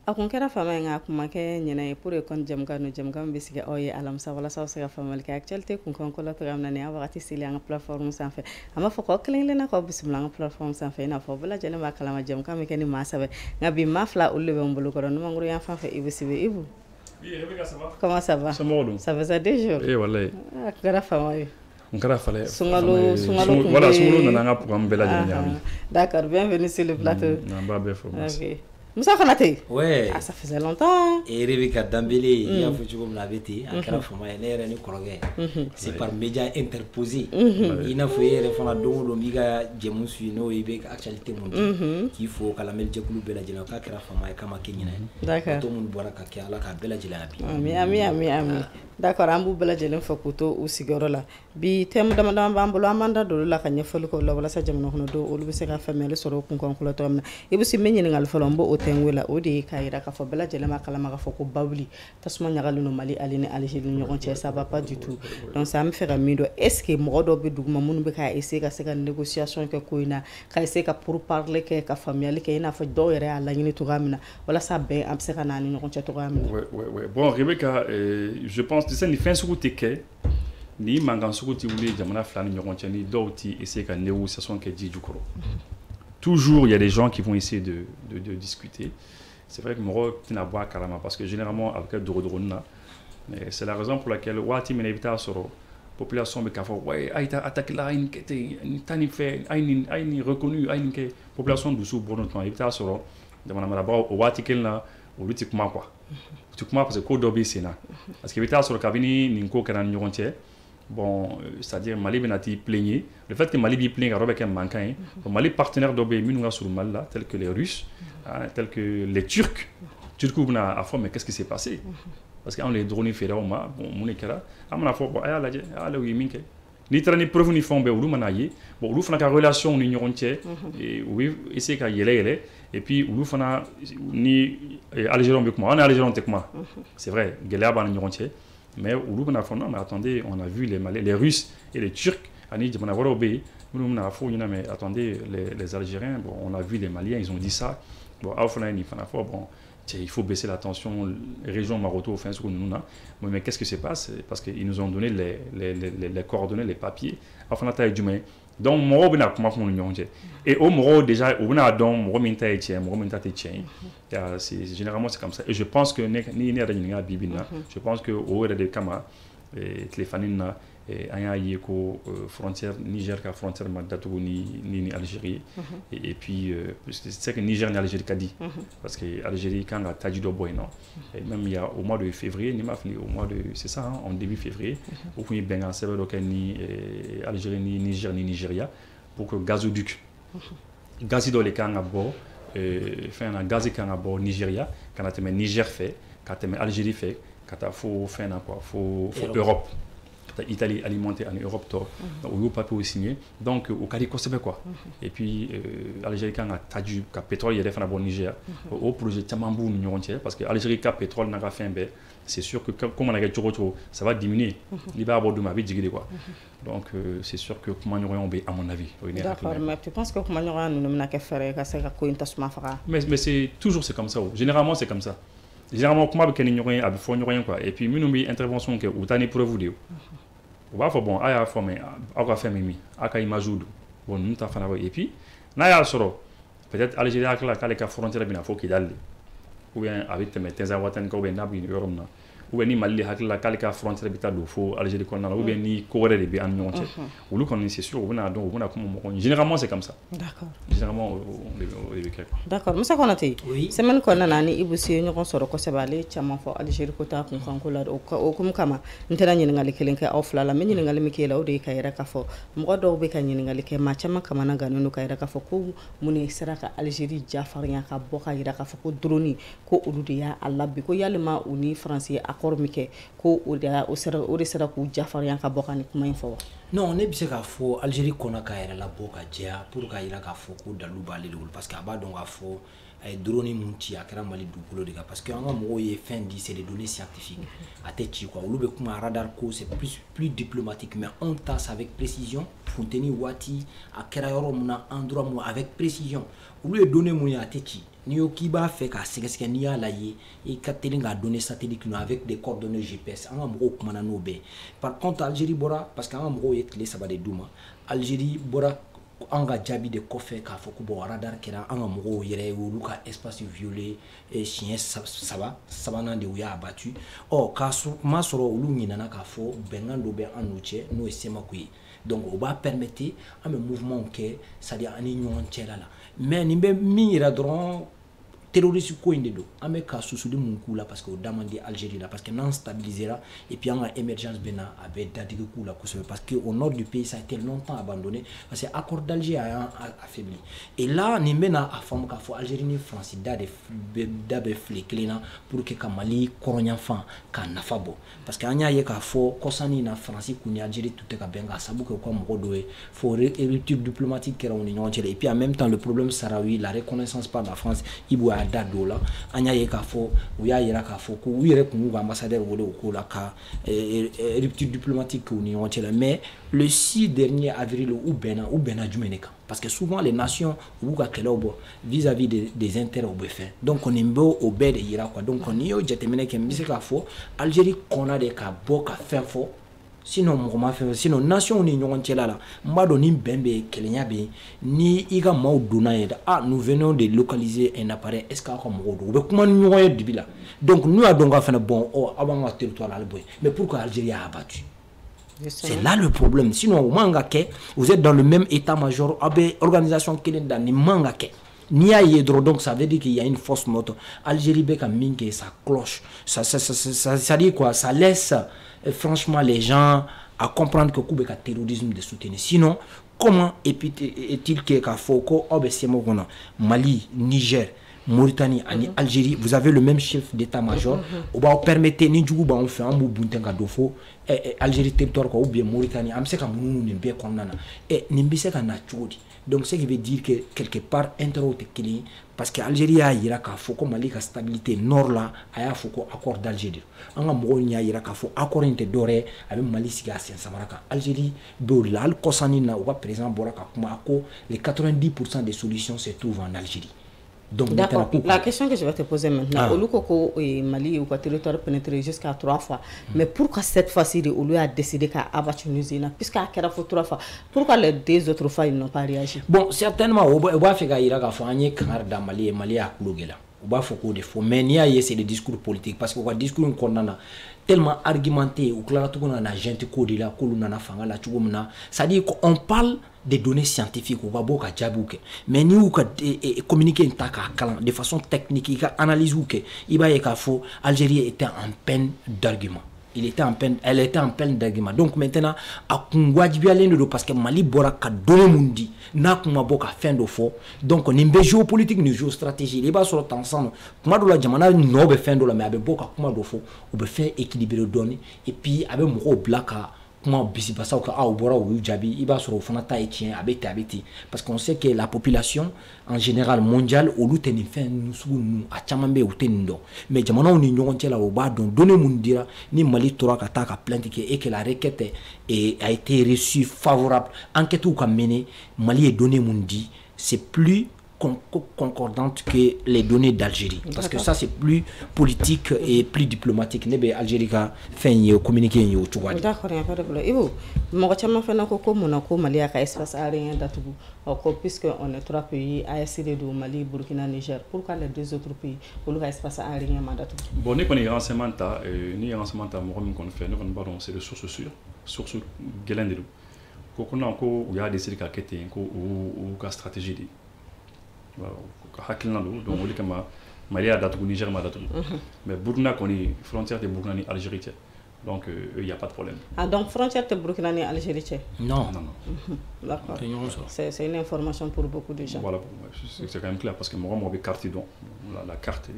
a kun kɛra fama in ka kuma kɛ ɲɛna ye pour kon jamkan no jamkan bɛ sigi aw ye alamisa walasa se ka famali kɛ actualité kun kan ko la togoya min na nin wagati seli an ka plateforme sanfɛ a ma fɔ kɔ kelen-kelenna k'aw bisimila an ka plateforme sanfɛ i n'a fɔ bɛɛ lajɛlen b'a kalama jamkan bɛ kɛ ni maa sɛbɛ nka bi maa fila olu de bɛ n bolo kɔrɔ numankuru yan fan fɛ Ibu Sibe Ibu. Oui, Rebecca, ça va? Comment ça va? Ça fait ça 2 jours. Eh wallahi. Ah, kɛra fama ye. On kɛra fale. Sungalo voilà, sungalo nana an ka programme bɛɛ lajɛlen ɲagami. D'accord, bienvenue sur le plateau. An b'a bɛɛ fɔ. OK. Moussa Konate. Ouais. Ah, ça faisait longtemps. Et Rebecca Dambélé, il y a foutu comme la vérité, en kɛra fama ye, ne yɛrɛ ni kɔrɔkɛ. C'est par médias interposés. I n'a fɔ e yɛrɛ fana don o don b'i ka jɛmu suit n'o i bɛ actualité mun di k'i fo ka lamɛn jɛkulu bɛɛ lajɛlen k'a kɛra fama ye k'a ma kɛ ɲinɛ ye. D'accord. Bato minnu bɔra ka kɛ Ala k'a bɛɛ lajɛlen habi. Ami. D'accord, an b'u bɛɛ lajɛlen fɔ k'u to u sigiyɔrɔ la. Bi thème dama-dama b'an bolo an b'an da don olu la ka ɲɛfɔli k'o la walasa jamana kɔnɔdenw olu bɛ se ka faamuyali sɔrɔ o kun kan ko la cogoya min na. Ibu Sibe n bɛ ɲininkali fɔlɔ n b'o thème la o de ye k'a jira k'a fɔ bɛɛ lajɛlen b'a kalama k'a fɔ ko bawuli tasuma ɲagalen don Mali ale ni Algérie ni ɲɔgɔn cɛ ça va pas du tout. Donc ça an bɛ fɛ ka min dɔn est ce que mɔgɔ dɔw bɛ duguma minnu bɛ k'a essayer ka se ka négociation kɛ ko in na ka essayer ka pourparler kɛ ka faamuyali kɛ i n'a fɔ dɔw yɛrɛ y'a laɲini cogoya min na walasa bɛn an bɛ se ka na ni ɲɔgɔn cɛ cogoya min na. Ouais. Bon, Rebecca, je pense que c'est une fin sugu tɛ kɛ ni mankan sugu tɛ wuli jamana fila ni ɲɔgɔn cɛ ni dɔw tɛ essayer ka négociation kɛ ji jukɔrɔ. Toujours, il y a des gens qui vont essayer de discuter. C'est vrai que mɔgɔ tɛna bɔ a kalama parce que généralement a bɛ kɛ dogodogoni na. C'est la raison pour laquelle waati min na i bɛ taa sɔrɔ population bɛ k'a fɔ ouais a ye taa attaque la a ye nin kɛ ten nin taa nin fɛ a ye nin reconnu a ye nin kɛ population dusu bɔlen tuma i bɛ taa sɔrɔ jamana marabagaw o waati kelen na olu tɛ kuma quoi. U tɛ kuma parce que ko dɔ bɛ sen na parce que i bɛ taa sɔrɔ kabini nin ko kɛra ni ɲɔgɔn cɛ. Bon, c'est-à-dire Mali bɛna t'i plaigner. Le fait que Mali b'i plaigner ka kɛ mankan ye. Mali partenaire dɔ bɛ yen minnu ka surun Mali la tels que les Russes, tels que les Turcs. Turcs bɛna a fɔ mais qu'est-ce qui s'est passé? Parce que anw de ye drone feere aw ma bon mun de kɛra an bɛna fɔ bon a y'a lajɛ a y'ale u ye min kɛ n'i taara ni preuve ni fɛnw bɛɛ olu mana ye bon olu fana ka relation ni ɲɔgɔn cɛ u bɛ essayer ka yɛlɛ et puis olu fana ni Algériens bɛ kuma anw ni Algériens tɛ kuma c'est vrai gɛlɛya b'an ni ɲɔgɔn cɛ mais olu bɛna fɔ non mais attendez on a vu les Russes et les Turcs ani jamana wɛrɛw bɛ yen minnu bɛna fɔ ɲɛna mais attendez les Algériens bon on a vu les Maliens ils ont dit ça bon aw fana ye nin fana fɔ bon il faut baisser la tension, région Maroto, mais qu'est-ce qui se passe? Parce qu'ils nous ont donné les coordonnées, les papiers. Enfin, donc, moi, je suis et au moment déjà, on a donc, généralement, c'est comme ça. Et je pense que, je pense que, au des Kama, téléphones, an y'a ye ko frontière Niger ka frontière ma datugu ni Algérie et puis c'est que Niger ni Algérie ka di parce que Algérie kan ka taji do boy non et même il y a au mois de février ni ma fini au mois de c'est ça hein, en début février au kun benga sebe do ni Algérie ni Niger ni Nigeria pour que gazoduc gazi do le kan bo fait un gazi kan bo Nigeria kana teme Niger fait ka teme Algérie fait kata fo fait na quoi fo Europe Italie alimentée en Europe tort où pas pu signer donc au Cali c'est quoi et puis Algérie quand a taju ka pétrole il y a fait bon Niger au projet Tamambou n'ont parce que Algérie ka pétrole n'a pas fait un c'est sûr que comme on a gagné ça va diminuer l'hiver à ma vie digé quoi donc c'est sûr que comment nous aurions à mon avis d'accord mais tu penses que comment nous aurions qu'à faire que c'est quoi une tasse mais c'est toujours c'est comme ça généralement c'est comme ça généralement comment avec nous aurions à faire quoi et puis nous intervention que ou tani preuve vidéo on va faire bon à la forme à quoi faire mimi à quoi image bon nous t'as fait et puis n'a y a soro peut-être Algérie à la frontière bien faut qu'il aille ou bien avec tes Tanzanie ou bien nabi Europe na ou bien ni Mali hakila kalika frontière bita do fo Algérie qu'on a ou bien ni Corée de bien non ou le qu'on c'est sûr on a donc on a comme généralement c'est comme ça d'accord généralement d'accord Moussa Konate semaine qu'on a ni Ibu Sibe ñoko soro ko sebale chama fo Algérie ko ta kun ko la o kum kama ntena ñi ngali kelen ka awfla la men ñi ngali mi kela o de kayira ka fo mo do be ka ñi ngali ke ma chama kama na ganu kayira ka fo ko muni seraka Algérie jafariya ka bo kayira ka fo ko droni ko ulu de ya Allah bi ko yalma uni français accord mi ke ko o de sera ku jafariya ka bo kan kuma info Non, ne bɛ se k'a fɔ Algérie kɔnɔ ka yɛrɛ labɔ ka jɛya pour ka yira k'a fɔ ko dalu b'ale de bolo parce que a b'a dɔn k'a fɔ a ye drone mun ci a kɛra Mali dugukolo de kan parce que an ka mɔgɔw ye fɛn di c'est des données scientifiques a tɛ ci quoi olu bɛ kuma radar ko c'est plus diplomatique mais on tasse avec précision funteni waati a kɛra yɔrɔ mun na endroit mun avec précision olu ye données mun ye a tɛ ci n'i y'o k'i b'a fɛ k'a sɛgɛsɛgɛ n'i y'a lajɛ i ka teli k'a donner satellite ninnu avec des coordonnées GPS an ka mɔgɔw kumana n'o bɛɛ par contre Algérie bɔra parce que an ka mɔgɔw ye tile 3 de d'u ma Algérie bɔra an ka jaabi de kɔfɛ k'a fɔ ko bon radar kɛra an ka mɔgɔw yɛrɛ olu ka espace violé siɲɛ 3 sabanan de u y'a abattu k'a sɔrɔ olu ɲinana k'a fɔ bɛnkan dɔ bɛ an n'u cɛ n'o ye Semaku ye donc o b'a permettre an bɛ mouvement kɛ c'est-à-dire an ni ɲɔgɔn cɛla la mais nin bɛ min yira dɔrɔn terroriste ko in de don an bɛ ka susuli mun k'u la parce que o da man di Algérie la parce que n'an stabilisera et puis an ka émergence bɛ na a bɛ dadigi k'u la kosɛbɛ parce que au nord du pays ça a été longtemps abandonné parce que accord d'Alger a affaibli et là nin bɛ na a faamu k'a fɔ Algérie ni France da bɛ file kelen na pour que ka Mali kɔrɔnyanfan k'a nafa bɔ parce que an y'a ye k'a fɔ kɔsanni na France kun ni Algérie tun tɛ ka bɛn k'a sabu kɛ u ka mɔgɔ dɔ ye fo rupture diplomatique kɛra u ni ɲɔgɔn cɛ et puis en même temps le problème sahraoui la reconnaissance par la France a da dɔ la an y'a ye k'a fɔ u y'a yira k'a fɔ ko u yɛrɛ kun y'u ka ambassadeur wele o ko la ka rupture diplomatique k'u ni ɲɔgɔn cɛ la mais le 6 dernier avril u bɛnna jumɛn de kan parce que souvent les nations u b'u ka kɛlɛw bɔ vis-à-vis des intérêts u bɛ fɛn donc nin bɛ o bɛɛ de yira quoi donc n'i y'o jateminɛ kɛ n bɛ se k'a fɔ Algérie kɔnna de ka bɔ ka fɛn fɔ sinon mɔgɔ ma fɛn sinon nation ni ɲɔgɔn cɛla la n b'a dɔn ni bɛn bɛ kelenya bɛ yen ni i ka maaw donna ye nous venons de localiser un appareil est-ce que aw ka mɔgɔw don u bɛ kuma ni ɲɔgɔn ye dibi la donc n'u y'a dɔn k'a fɛnɛ bon aw b'an ka territoire la ale bɔ yen mais pourquoi Algérie a abattu c'est là le problème sinon o man ka kɛ vous êtes dans le même état-major aw bɛ organisation kelen da nin man ka kɛ n'i y'a ye dɔrɔn donc ça veut dire qu'il y a une fausse note Algérie bɛ ka min kɛ ça cloche ça dit quoi ça laisse franchement les gens à comprendre que k'u bɛ ka terrorisme de soutenir sinon comment est-il que k'a fɔ ko aw bɛ CEMAO kɔnɔ Mali Niger Mauritanie ani Algérie vous avez le même chef d'état-major o b'aw permettre ni jugu b'anw fɛ an b'u bunten ka don fo Algérie territoire quoi ou bien Mauritanie an bɛ se ka munumunu nin bɛɛ kɔnɔna na nin bɛ se ka na cogo di donc ce qui veut dire que quelque part intérêt tɛ kelen ye parce que Algérie y'a yira k'a fɔ ko Mali ka stabilité nord la a y'a fɔ ko accord d'Alger de an ka mɔgɔw y'a yira k'a fɔ accord in tɛ dɔwɛrɛ a bɛ Mali sigi a sen samara kan Algérie bɛ o la hali kɔsanni na u ka président bɔra ka kuma ko les 90% des solutions se trouvent en Algérie. Donc, d'accord. La question que je vais te poser maintenant, au lieu que Mali ou territoire pénétré jusqu'à 3 fois, mais pourquoi cette fois-ci, au lieu a décidé qu'à abattre une usine, puisqu'à 3 fois, pourquoi les 2 autres fois ils n'ont pas réagi? Bon, certainement, on va faire que Mali a cloué là. On va faire que des fois, mais il y a c'est des discours politiques parce que le discours qu'on a tellement argumenté ou clair tout qu'on a gente codé là, qu'on a fanga là, ça dit qu'on parle des données scientifiques ou va beaucoup à Djabouke mais ni ou ka communiquer de façon technique il ka analyse ou que il va y a faux Algérie était en peine d'argument elle était en peine d'argument donc maintenant à Kungwajibialendo parce que Mali bora ka donné mundi na kuma boka fin de faux donc ni be géopolitique ni géostratégie il va sur ensemble kuma do la jamana no be fin de la mais abe boka kuma do faux ou be faire équilibrer données et puis abe mo blaka comment bisi basa ka au bora ou jabi il va sur fana ta etien abeti parce qu'on sait que la population en général mondiale au lutte ni fin nous a chamambe ou tenindo mais jamana ni ñongon la o ba don donner mun dira ni Mali tora ka ta ka plainte et que la requête a été reçue favorable enquête ou ka mené Mali est donné mun dit c'est plus concordante que les données d'Algérie parce que ça c'est plus politique et plus diplomatique nebe Algérie ka fait communiquer yo tu vois d'accord il y a pas de problème Ibu mo chama fa na ko Monaco Mali ka espace aérien d'Atoubou puisque on est 3 pays AECD do Mali Burkina Niger pourquoi les 2 autres pays pour le espace aérien d'Atoubou bon ni connait renseignement ni renseignement mo ko fait nous on c'est de sources gelendelu ko kuna ko ya décider ka kete ko ou ka stratégie di hakilna do donc woli kama Mali a datu Niger ma datu mais Burkina koni frontière de Burkina ni Algérie Donc, il n'y a pas de problème. Ah, donc, frontière de Burkina et Algérie? Non. D'accord. C'est une information pour beaucoup de gens. Voilà, c'est quand même clair parce que moi, j'ai carte donc la carte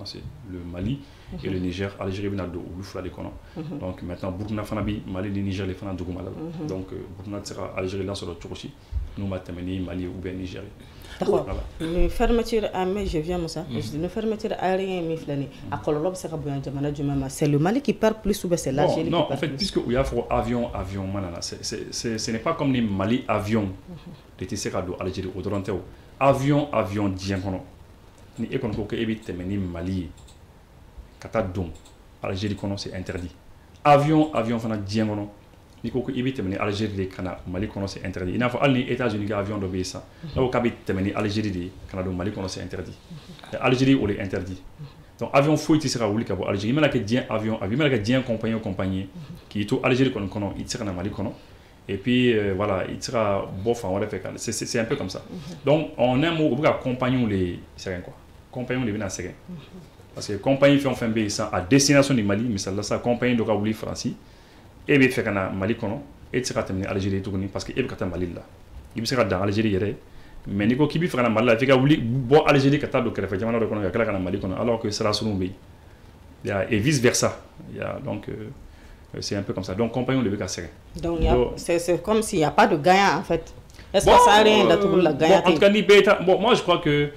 c'est le Mali et le Niger. Algérie, donc maintenant, Burkina Fanabi, Mali, le Niger, les Fana Dougoumala. Donc, Burkina sera Algérie là sur le tour aussi. Nous, Mali ou bien Niger. D'accord. Une fermeture mais je viens ça. Une fermeture aérienne c'est le Mali qui perd plus ou c'est l'Algérie qui perd plus. Non, en fait, puisque il y a avion ce n'est pas comme les Mali avion de Tisserado Algérie au Doranteo. Avion diankono. Ni ekonko ke ebite ni Mali kata dom Algérie kono c'est interdit. Avion fana diankono. Ni ko ibite ni Algérie de kana Mali kono c'est interdit. Il faut aller aux États-Unis ga avion do be ça. Là au kabite ni Algérie de kana do Mali kono c'est interdit. Algérie ou les interdit. Donc avion faut il sera wuli ka bo Algérie mais la que dien avion mais la que dien compagnie qui est Algérie kono il sera na Mali kono. Et puis voilà, il sera bof en c'est un peu comme ça. Donc on aime au accompagner les Syriens quoi. Compagnon les Syriens. Parce que compagnie fait enfin ça à destination du Mali, mais ça la compagnie de Kabouli France et bien fait kana Mali kono et sera terminé Algérie tout parce que ebkata Mali là. Il sera dans Algérie yere mais niko kibi fait kana Mali là fait Kabouli bo Algérie kata do krefa jamana do kono kala kana Mali kono alors que sera sur pays. Et vice versa. Il y a donc c'est un peu comme ça. Donc, compagnon de Bécassé. Donc, c'est comme s'il n'y a pas de gagnant, en fait. Est-ce que ça a rien d'être la gagnante? En tout cas, moi, je crois que,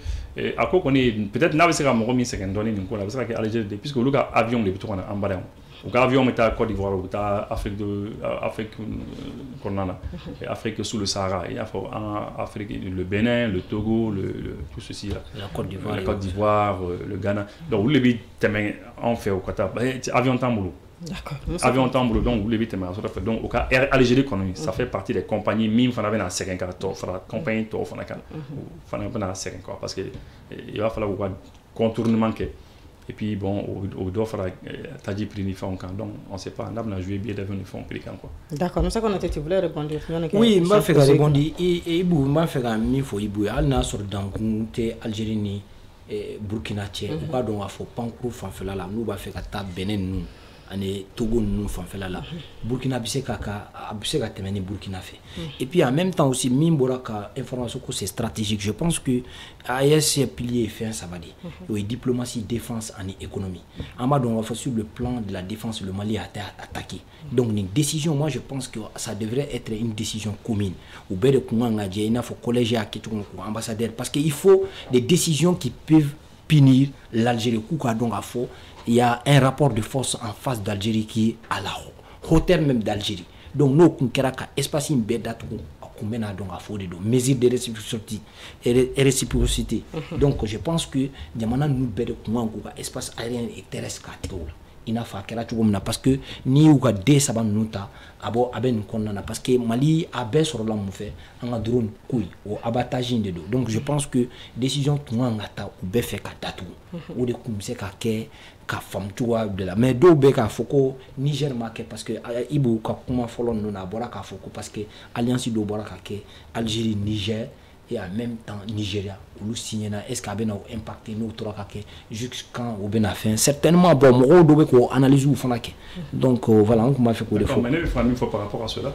à quoi qu'on est, peut-être, n'a pas mon remis, c'est qu'un donné, nous, parce que Algérie, puisque le gars avion, les plutôt en bas, ou avion, mais à Côte d'Ivoire, ou à Afrique, Afrique sous le Sahara, il y a en Afrique, le Bénin, le Togo, tout ceci là. La Côte d'Ivoire, le Ghana. Donc, vous les en fait au Qatar, avion tamboulou. D'accord. Avion tambour donc vous l'avez donc au cas Algérie ça fait partie des compagnies mime fana bena 50 to fana compagnie to fana kan fana bena 50 quoi parce que il va falloir contournement que et puis bon au doit falloir tadi prix ni fond quand donc on sait pas on a joué bien d'avion ni fond prix quand quoi. D'accord, nous ça qu'on a été voulu répondre. Oui, m'a fait répondre et Ibou m'a fait un mi fo Ibou al na sur dans té Algérie ni Burkina tché ou pas donc a faut pankou fan fela là nous va faire ta Bénin nous ani Togo nous fanfela là Burkina bise ka temeni Burkina fait et puis en même temps aussi mimbora ka information que c'est stratégique. Je pense que AES pilier fait un sabadi et diplomatie défense en économie en bas donc on va sur le plan de la défense le Mali a été attaqué donc une décision moi je pense que ça devrait être une décision commune ou bien de kumanga il faut collège à ambassadeur parce qu'il faut des décisions qui peuvent punir l'Algérie donc à faux. Il y a un rapport de force en face d'Algérie qui est à la hauteur même d'Algérie. Donc nous avons espace une bête donc à faux de mesures de réciprocité. Donc je pense que nous avons espace aérien et terrestre il n'a pas parce que ni ou des saban nuta abo aben konnana parce que Mali a ben sur la fait un drone couille ou abattage de dos. Donc je pense que décision tout ngata ou be fait ka datu ou de kumse ka ke ka fam tuwa de la mais do be ka foko Niger marqué parce que ibu ka kuma folon na bora ka foko parce que alliance do bora ka ke Algérie Niger et en même temps Nigeria ou le signé est-ce qu'il a impacté nous trois jusqu'à au fin certainement bon on doit analyser ou faire donc voilà on m'a fait quoi de fois par rapport à cela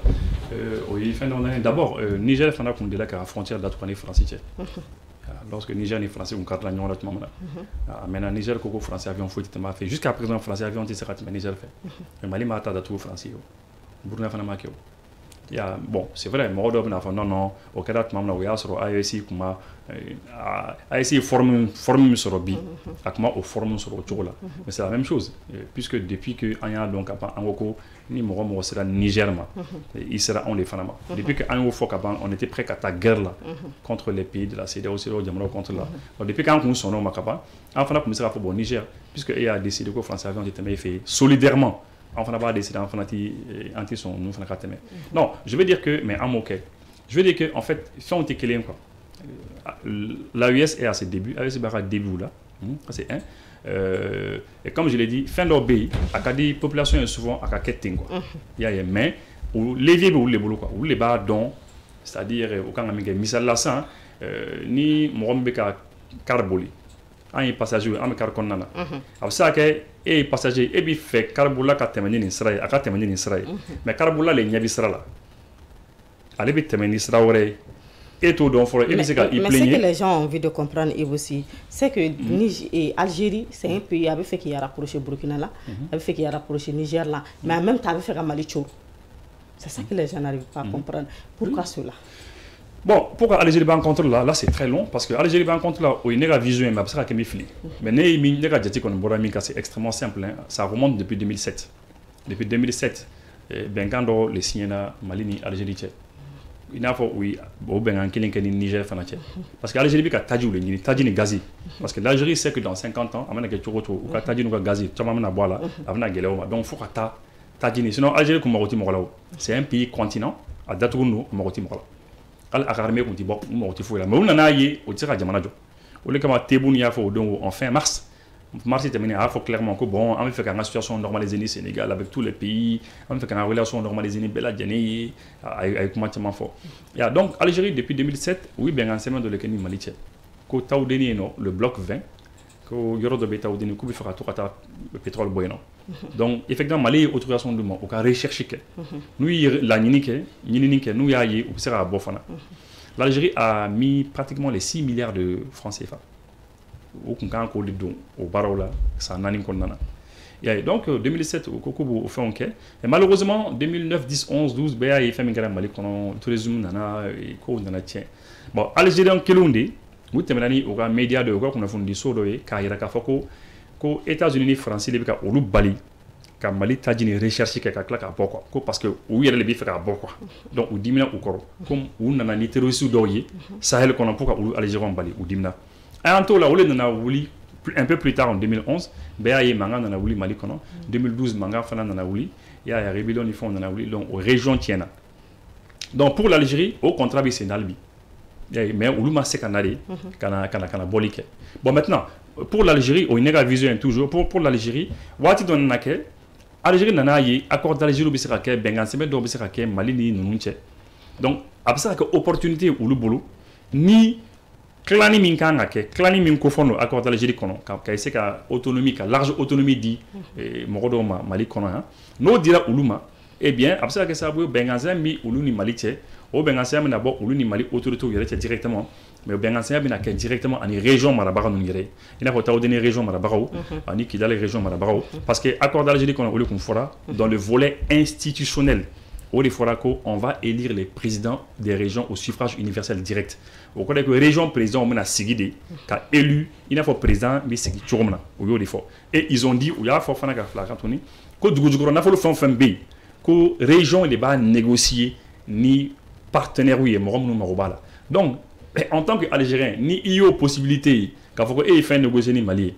d'abord Niger fana qu'on dit là qu'à la frontière d'Atouane français lorsque Niger est français on cadre la nuit maintenant Niger coco français avion faut être fait jusqu'à présent français avion tu seras Niger fait mais Mali m'a attaqué d'Atou français Burkina fana marqué. Bon, c'est vrai, non, au Canada, il y a sur AEC, AEC forme sur Robi, au forme sur Ochola. Mais c'est la même chose, puisque depuis que Anya donc en Oko, ni Moromo sera Niger, il sera on les Fanama. Depuis que Anya Fokaban, on était prêt à ta guerre là contre les pays de la CEDEAO, contre là. Depuis quand on s'en nomme Makaba, enfin là, comme ça, pour Niger, puisque il a décidé que le Français avait été fait solidairement. Enfin, on va décider anti son nous non, je veux dire que mais en moquet. Je veux dire que en fait, si on était quoi. L'AES est à ses débuts, l'AES est à début là. C'est un. Et comme je l'ai dit, fin d'obéi, à des populations souvent à quête quoi. Il y a mais ou les vieux ou les boulot quoi, ou les bas dont c'est-à-dire au quand on a mis misal là ça ni morombe ka carboli. an ye passager an bɛ car kɔnɔna na a bɛ se ka kɛ e ye passager e bɛ fɛ car bolila ka tɛmɛ ni nin sira ye a ka tɛmɛ ni nin sira ye mais car bolila le ɲɛ bɛ sira la ale bɛ tɛmɛ ni sira wɛrɛ ye et tout donc mais ce que les gens ont envie de comprendre aussi c'est que Algérie c'est un pays avec fait qu'il y a rapproché Burkina là avec fait qu'il y a rapproché Niger là mais en même temps avec fait que Mali tchou c'est ça que les gens n'arrivent pas à comprendre pourquoi cela bon pourquoi Algérie rencontre là c'est très long parce que Algérie rencontre là où il n'y a vision mais ça qui fini mais il n'y a jati qu'on bora mi c'est extrêmement simple hein. Ça remonte depuis 2007 Bengando les signena Mali ni Algérie il n'a pas oui au Bengan qui ni Niger fana parce que Algérie bi ka taji le ni taji ni gazi parce que l'Algérie sait que dans 50 ans amana ke choko ou ka taji no gazi chama na bola avana gelewa donc faut ka taji ni sinon Algérie ko magoti mogolo c'est un pays continent a datuno magoti mogolo al akarme ko ti bok magoti fo la mais on na yi o tira jamana jo o le kama tebun ya fo donc en fin mars est terminé. Il faut clairement que bon, on fait une situation normalisée au Sénégal avec tous les pays, on fait une relation normalisée avec comment fort. Donc Algérie depuis 2007, oui bien enseignement de l'économie malienne. Ko taoudeni no le bloc 20, ko yoro de taoudeni ko bi fera tout kata pétrole boyno. Donc effectivement Mali autorisation du monde, au cas rechercher que nous la ninike nous ya yi ou sera bofana. L'Algérie a mis pratiquement les 6 milliards de francs CFA. Au Barola, ça n'a pas donc 2007 au fait on et malheureusement 2009 10 11 12 BA et fait Mali tourisme nana et ko nana tient bon Algérien Kelundi vous temenani au média de quoi qu'on a fondé solo et Kaira Kafoko ko États-Unis français les ka olu bali ka Mali tajini recherche ka klaka boko ko parce que où il y a les bifs ka boko donc ou dimina ou koro comme ou nana ni terroriste doye Sahel qu'on a pourquoi ou Algérien bali ou dimina un tour là où on a voulu un peu plus tard en 2011 BAE manga on a voulu Mali kono 2012 manga fana on a voulu il y a rébellion du fond on a voulu donc aux régions tiena donc pour l'Algérie au contraire c'est nalbi mais uluma c'est canadé kana bolike bon maintenant pour l'Algérie au nega vision toujours pour l'Algérie wati don nake Algérie nana yi accord d'Algérie bisera ke bengan sebe do bisera ke Mali ni nunche donc abisa que opportunité ulu bolo ni clani min kanga ke clani min ko fono accord d'Algérie kono ka essayer ka autonomie ka large autonomie di mogodo Mali kono hein no dira uluma eh bien absa que ça bo benganza mi ulu ni Mali che o benganza mi na bo ulu ni Mali autorité yere directement mais benganza mi na ke directement en région marabara no yere ina ko taw deni région marabara ani ki dans les régions marabara parce que accord d'Algérie kono ulu kun fora dans le volet institutionnel au Forako, on va élire les présidents des régions au suffrage universel direct. Au cas que région président on a signé qu'a élu, il a fait président mais c'est qui tourne au lieu de fort. Et ils ont dit il y a fort fana flagrant Tony que du coup on a fait le fond B que région il est pas négocier ni partenaire oui morom no marobala. Donc en tant qu'Algérien ni il y a possibilité qu'a faut que fait négocier ni Mali.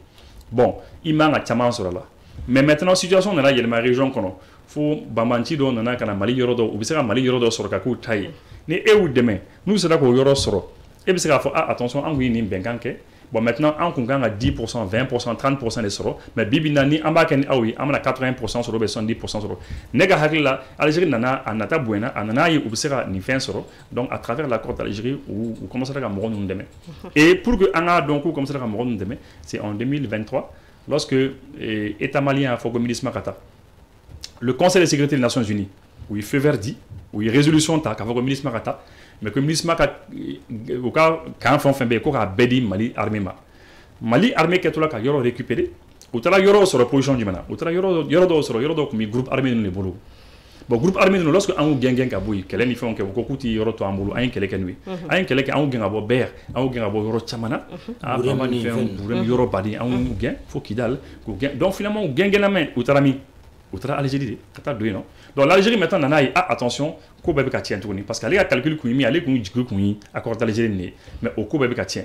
Bon, il manque à chaman sur là. Mais maintenant situation dans la il y a ma région qu'on fo bamanti do nana kana Mali yoro do ubisaka Mali yoro do soro ka ku tai ni e wu demain nous sera ko yoro soro e bisaka fo attention an ni benganke bon maintenant an kun ganga 10% 20% 30% de soro mais bibina ni amba ken awi amana 80% soro be 70% soro nega hakila Algérie nana anata buena anana yi ubisaka ni fin soro donc à travers l'accord d'Algérie ou comment ça ka mo nous demain et pour que anga donc comme ça ka mo nous demain c'est en 2023 lorsque état malien a fait ministre Makata le Conseil de sécurité des Nations Unies, où il fait verdi, où il résolution ta qu'avec le ministre Makata, mais que le ministre Makata, au cas quand on fait bien, a bédi Mali armée qui est là qui a récupéré, ou t'as la yoro sur la position du mana, ou t'as la yoro sur le comme groupe armé dans les boulot. Bon groupe armé nous lorsque un gang kaboui, qu'elle est fait que vous coûtez yoro to amboulou, un qu'elle est nuit, un qu'elle est un gang abo ber, un gang abo yoro chamana, un vraiment yoro badi, un gang, faut qu'il dalle, donc finalement gang la main, ou t'as la mis. Outra Algérie kata do non donc l'Algérie maintenant nana attention ko bebe ka tient tourner parce qu'elle a calcul ku mi aller ku jigu ku accord d'Algérie mais au ko bebe ka tient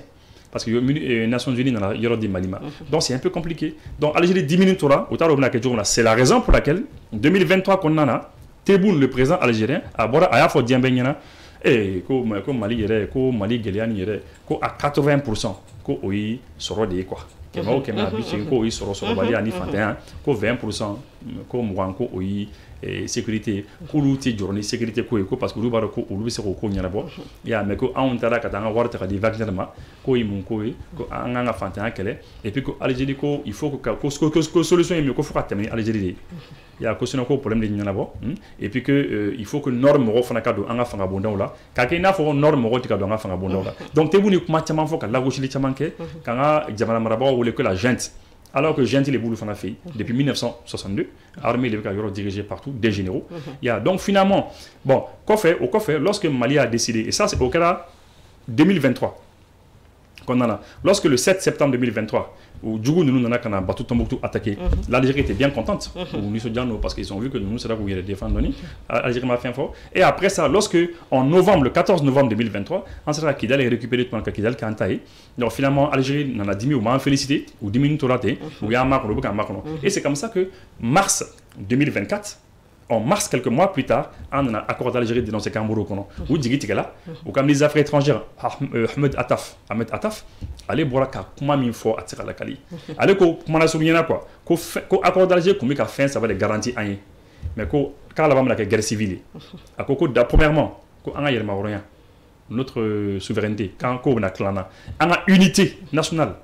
parce que les Nations Unies dans la yoro di Malima donc c'est un peu compliqué donc Algérie 10 minutes là outa robna ke jogna c'est la raison pour laquelle 2023 qu'on nana Tebboune le président algérien a bora aya fo diambe nyana et ko Mali yere ko Mali geliani yere ko à 80% ko oyi soro de quoi kɛmɛ o kɛmɛ a bi segin k'o y'i sɔrɔ sɔrɔbaliya ani fantanya ko 20% ko 20 ko o y'i sécurité k'olu tɛ jɔrɔ ni sécurité ko ye ko parce que olu b'a dɔn ko olu bɛ se k'o ko ɲɛnabɔ i y'a mɛn ko anw taara ka taa an ka wari ta ka di Wagner ma k'o ye mun ko ye ko an k'an ka fantanya kɛlɛ et puis ko Algérie ko il faut que solution ye min ko fo ka tɛmɛ ni Algérie de ye il y a ko sinon ko problème de ɲɛnabɔ et puis que il faut que nord mɔgɔw fana ka don an ka fanga bondaw la k'a kɛ i n'a fɔ nord mɔgɔw tɛ ka don an ka fanga bondaw la donc Tebou ni kuma caman fɔ ka lagosili caman kɛ k'an ka jamana marabagaw wele que la junte alors que junte les boules fana fɛ depuis 1962 armée de bɛ dirigée partout des généraux il y a donc finalement bon au kɔfɛ lorsque Mali a décidé et ça c'est au kɛra 2023 lorsque le 7 septembre 2023 où Djougou nous n'a qu'un bateau Tombouctou attaqué, l'Algérie était bien contente parce qu'ils ont vu que nous, c'est là où il y a des défendre. L'Algérie m'a fait un fort. Et après ça, lorsque en novembre, le 14 novembre 2023, on s'est dit Kidal est récupéré tout le Kidal Kantaï. Donc finalement, l'Algérie n'en a 10 000 ou m'a félicité, ou 10 minutes au raté, ou il y a un marque, et c'est comme ça que mars 2024, en mars, quelques mois plus tard, on a accordé à l'Algérie de dénoncer Cambourou. Ou Djigitiga, ou comme les affaires étrangères, Ahmed Attaf, allez boire comment il faut attirer la Kali. Allez, comment on a souligné quoi, qu'au accord d'Algérie, comme il a fait, ça va les garantir un. Mais quand la guerre civile, à Coco, premièrement, qu'on a rien, notre souveraineté, quand on a clana, on a unité nationale,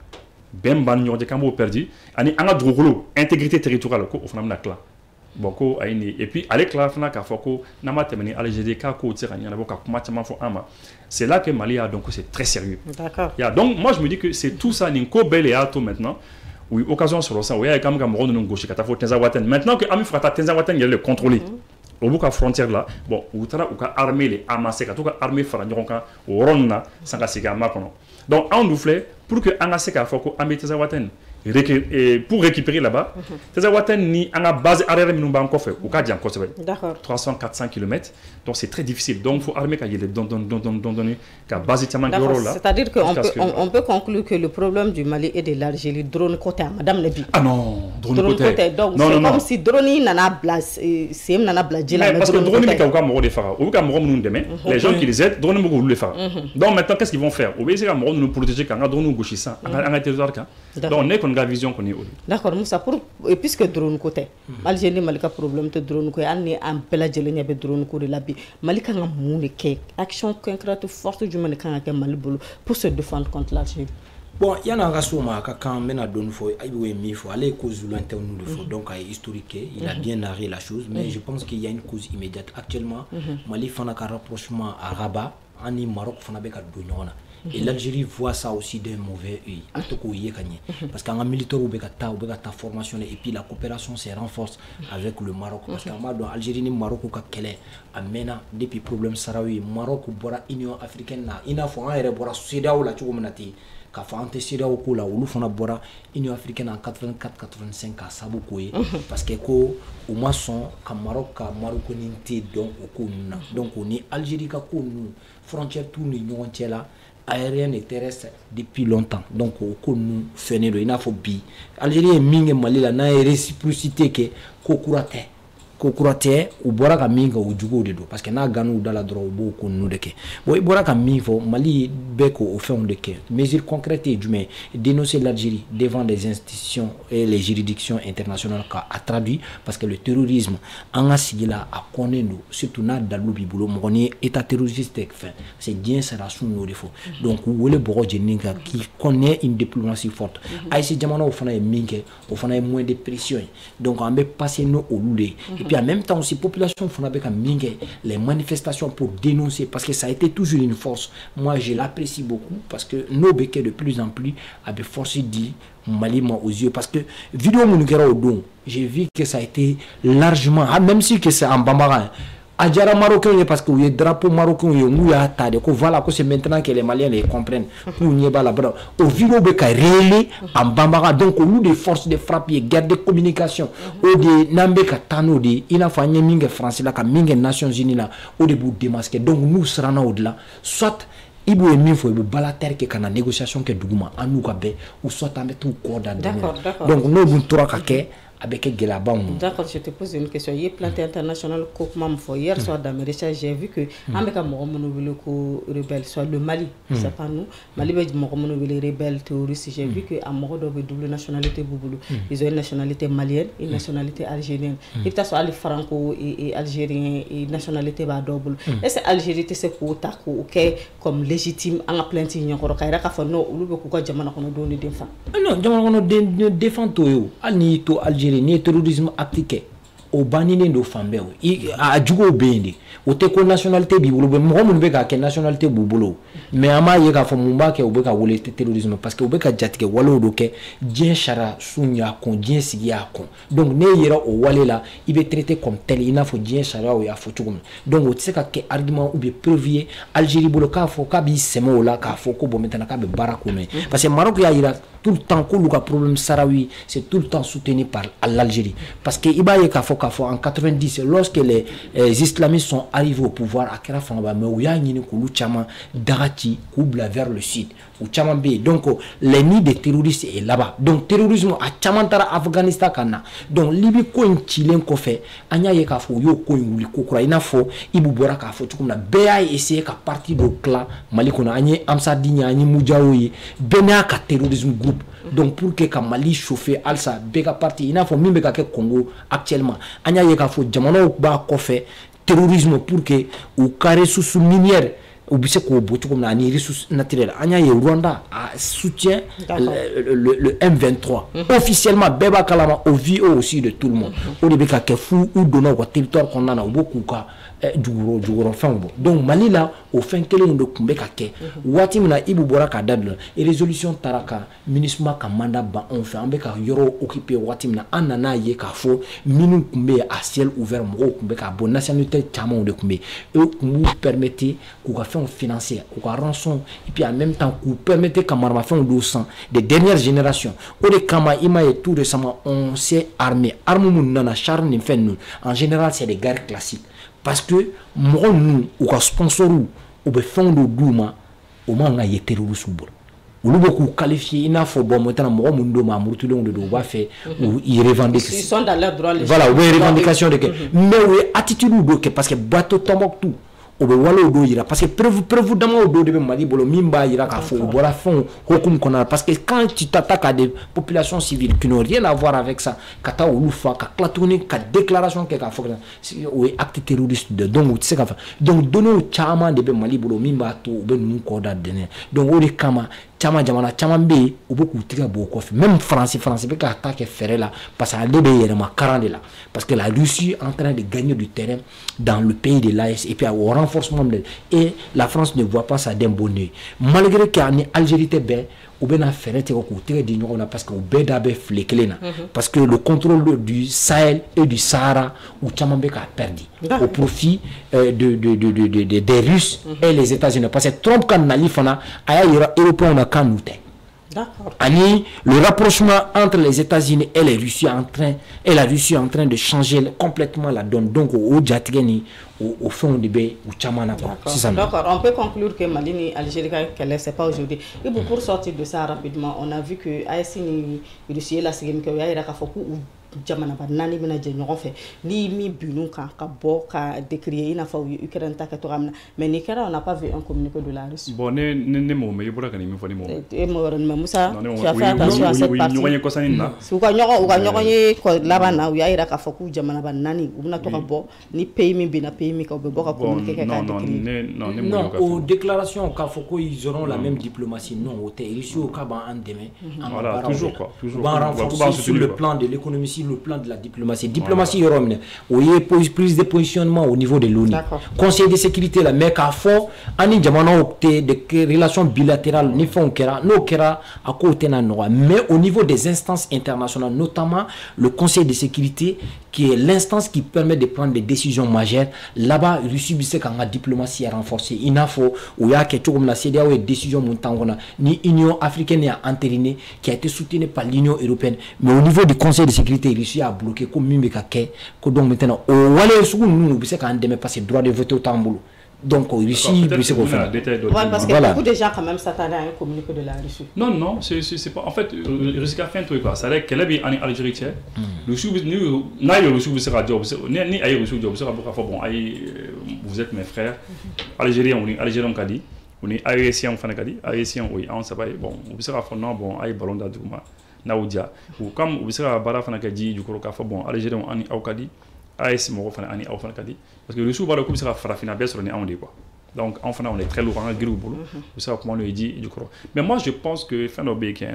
ben ban de Cambo perdu, on a droit intégrité territoriale, qu'on a clan. Bon, et puis, avec la fin, c'est là que Mali a donc c'est très sérieux. D'accord. Donc, moi, je me dis que c'est tout ça, Ninko Bel et Ato maintenant, oui, occasion sur ça, oui, il y a quand même un gauche, maintenant que Ami Frata Tenzawaten, il y a le contrôler. Au bout de la frontière là, bon, où tu as armé les amassés, tu as armé Faranyoka, ou Ronna, Sangasika Makono. Donc, on nous fait pour que Angaseka Foko Ami Tenzawaten. Pour récupérer là-bas, ni à base arrière au cas 300-400 km, donc c'est très difficile. Donc il faut armer quand il est donné c'est-à-dire qu'on peut conclure que le problème du Mali et de l'Algérie drone côté Madame Lebi. Ah non, drone côté. Donc c'est comme si drone nana blase, c'est nana blase. Parce que drone n'est qu'au Cameroun des pharaons. Au Cameroun nous demain, les gens qui les aident, drone beaucoup les pharaons. Donc maintenant qu'est-ce qu'ils vont faire? Au BC Cameroun nous protéger quand drone nous gauche ça, en territoire quand. Donc on est qu'on a vision qu'on est. D'accord, Moussa, puisque drone côté, Algérie Malika problème de drone côté, on est en pelagélie avec drone côté là bi. Malika n'a mouni que action concrète forte du Malika n'a Malibolo pour se défendre contre l'Algérie. Bon, il y a un rassouma quand mena donne faut il faut aller cause l'interne de faut donc historique, il a bien narré la chose, mais je pense qu'il y a une cause immédiate actuellement. Mali fait un rapprochement à Rabat, en Maroc fait un bec à Dougnona. Et l'Algérie voit ça aussi d'un mauvais œil. Parce qu'en militaire, on a ta formation et puis la coopération se renforce avec le Maroc. Parce qu'en Algérie et Maroc, depuis le problème Sahraoui, Maroc, l'Union africaine, il a fait un CEDEAO la k'a fɔ an tɛ CEDEAO ko la olu fana bɔra Union africaine en 84-85 ka sabu ko ye parce que ko u ma sɔn ka Maroc ka Marocain tɛ dɔn o ko ninnu na donc o ni Algérie ka ko ninnu frontière t'u ni ɲɔgɔn cɛ la aérienne et terrestre depuis longtemps donc o ko ninnu fɛnnen do i n'a fɔ bi Algérie ye min kɛ Mali la n'a ye réciprocité kɛ ko kura tɛ ko kuratɛ u bɔra ka min kɛ o juguw de do parce que n'a ganu dala dɔrɔn u b'o ko ninnu de kɛ bon i bɔra ka min fɔ Mali bɛɛ k'o fɛnw de kɛ mesure concrète ye jumɛn dénoncer l'Algérie devant les institutions et les juridictions internationales k'a traduit parce que le terrorisme an ka sigi la a kɔnnen do surtout n'a dalu b'i bolo mɔgɔ ni état terroriste tɛ fɛn c'est diɲɛ sarasun y'o de fɔ donc u wele bɔgɔ jenini kan qui connaît une diplomatie forte AES jamanaw fana ye min kɛ o fana ye moins de pression ye donc an bɛ passer no olu de et puis en même temps aussi population fana bɛ ka min kɛ les manifestations pour dénoncer parce que ça a été toujours une force moi je l'apprécie beaucoup parce que nos bɛ kɛ de plus en plus a bɛ force di Mali ma aux yeux parce que vidéo minnu kɛra o don j'ai vu que ça a été largement même si que c'est en bambara a diyara Marocain parce que u ye drapeau marocain ye n'u y'a ta de ko voilà que c'est maintenant que les Maliens les comprennent k'u ɲɛ b'a la bara o vidéo bɛ ka relayer en bambara donc olu de force de frappe ye guerre de communication o de n'an bɛ ka taa n'o de i n'a fɔ an ye min kɛ France la ka min kɛ Nations Unies la o de b'u démasquer donc n'u siranna o de la soit i b'o ye min fɔ i bɛ balater kɛ ka na négociation kɛ duguma an n'u ka bɛn ou soit an bɛ t'u kɔ da dɔɔnin donc n'o dun tora ka kɛ avec Gelaba. D'accord, je te pose une question. Il y a plainte internationale hier soir dans mes recherches, j'ai vu que avec un rebelle, soit le Mali, c'est pas nous, Mali les rebelles terroristes, j'ai vu que à Moro de double nationalité Bouboulou. Ils ont une nationalité malienne, une nationalité algérienne. Et peut-être soit les franco et algériens et nationalité ba double. Est-ce que l'Algérie c'est pour tako comme légitime en plainte il y a encore kaira ka fa no ulu be ko jamana kono do ni défend. Non, jamana kono défend to yo. Ani to Algérie ni terrorisme appliqué. O banine do fambe o a jugo bendi o te ko nationalité bi bolo mo mo be ka ke nationalité bu bolo mais ama ye ka fo mumba ke o be ka wole terrorisme parce que o be ka jatike walo do ke dien chara sunya kon dien sigia kon donc ne yera o wale la il be traité comme tel il n'a fo dien chara o ya fo tugum donc o tse ka ke argument ou be preuve Algérie bolo ka fo ka bi semo la ka fo ko bo metana ka be barako mais parce que Maroc ya ira tout le temps que le problème sahraoui c'est tout le temps soutenu par l'Algérie parce que Ibaye Kafo en 90 lorsque les islamistes sont arrivés au pouvoir à Kerafamba mais où y a une chama Darati coubla vers le sud ou Chamambé donc l'ennemi des terroristes est là-bas donc terrorisme à Chamantara Afghanistan kana donc Libye ko Chilien ko fait anya ye Kafo yo ko wuli ko kura ina fo ibu bora Kafo tukuna BA essayer ka parti do clan Malikona anye Amsa Dinya anye Mujaoyi bena ka terrorisme donc pour que Mali chauffe alsa bega parti il n'a faut même que Congo actuellement anya ye ka fo jamano ba ko fait terrorisme pour que ou carré sous minière ou bise ko botu comme na ni ressources naturelles anya ye Rwanda soutient le M23 officiellement beba kalama au VO aussi de tout le monde au début ka fou ou donner au territoire qu'on a beaucoup ka du fin donc Mali là au fin kelen de kumbe ka ke wati mina ibu bora ka dadla et résolution taraka ministre ka mandat ba on fait ambe ka yoro occupé wati mina anana ye ka fo minu kumbe à ciel ouvert mo kumbe ka bon nationalité chama de kumbe et vous permettez ku ka faire financer ku ka rançon et puis en même temps ku permettez ka marma fait do sang des dernières générations au de kama ima et tout récemment on s'est armé arme mun nana char ni fait nous en général c'est des guerres classiques parce que moi nous ou ka sponsor ou be fondo duma o manga ye terroriste bol ou beaucoup qualifié il n'a faut bon maintenant moi mun do ma murtulon de do va faire ou il revendique ils sont dans leur droit voilà ou revendication de que mais oui attitude do que parce que bateau Tombouctou o be walo do yira parce que preuve dama do de Mali bolo mimba yira ka fo bora fond hokum kona parce que quand tu t'attaques à des populations civiles qui n'ont rien à voir avec ça kata olufa ka platonique ka déclaration que ka fo o acte terroriste de donc tu sais ka donc donner au chama de Mali bolo mimba to be nu ko da dene donc o de kama chama jamana chama be o be ku tiga bo ko même France be ka attaquer ferrer là parce que de yere ma 40 là parce que la Russie est en train de gagner du terrain dans le pays de l'AS et puis au renforcement et la France ne voit pas ça d'un bon oeil malgré qu'il y a une Algérie bien ou bien à faire parce que parce que le contrôle du Sahel et du Sahara ou Tchamambeka a perdu au profit des Russes et les États-Unis parce que Trump quand n'a fana aya européen na kan nouté. D'accord. Ani le rapprochement entre les États-Unis et les Russie la Russie est en train de changer complètement la donne donc au Djatigeni au fond de B ou Tchamana. D'accord, on peut conclure que Mali et Algérie c'est pas aujourd'hui. Et pour sortir de ça rapidement, on a vu que ASI et Russie la Séguim que Yaira Kafoku ou jamana ba nani bina je ñoxon fe li mi binu ka bo ka décrier ina fa Ukraine ta ka to amna mais ni kera on n'a pas vu un communiqué de la Russie bon ne mo me yobura kan mi fo ni mo e mo ron ma Moussa tu as fait attention à cette partie ñoxon ko sanina su ko ñoxon ko labana ya ira ka foku jamana ba nani ubna to ka bo ni pays mi bina pays mi ka be bo ka communiquer ka non aux déclarations ka foku ils auront la même diplomatie non au Russie au ka ba en demain voilà toujours quoi toujours sur le plan de l'économie le plan de la diplomatie européenne où il y a plus de positionnement au niveau de l'ONU Conseil de sécurité la mais qu'à fond ani jamana opté de relations bilatérales ni font kera no kera à côté na noa mais au niveau des instances internationales notamment le Conseil de sécurité qui est l'instance qui permet de prendre des décisions majeures là-bas Russie bise quand la diplomatie est renforcée il faut où il y a quelque chose comme la CEDEAO et décision montangona ni Union africaine a entériné qui a été soutenue par l'Union européenne mais au niveau du Conseil de sécurité Russie a bloqué comme Mimeka que donc maintenant au wale sou nous bise quand demain passer droit de vote au tambour Donc, Russie, c'est qu'on fait. Ouais, parce que beaucoup de gens, quand même, s'attendaient à un communiqué de la Russie. Non, c'est pas. En fait, Russie a fait un truc, quoi. Ça veut dire qu'elle est en Algérie, Russie, n'a pas Russie, vous serez job. Ni aïe Russie, job, vous serez beaucoup bon. Vous êtes mes frères. Algériens, on est Algériens, on dit. On est Haïtiens, on fait dit. Haïtiens, oui, on sait pas. Bon, vous serez non, bon, aïe ballon d'Adouma. Naoudia. Ou comme vous serez à Barafana Kadi, du Koroka, bon, Algériens, on est Aukadi. AS Moro Fana Ani Aufana Kadi parce que le sous le coup sera Farafina bien sur les on dit quoi. Donc enfin on est très lourd en gros boulot. Vous savez comment le dit du coup. Mais moi je pense que fin d'obé qui est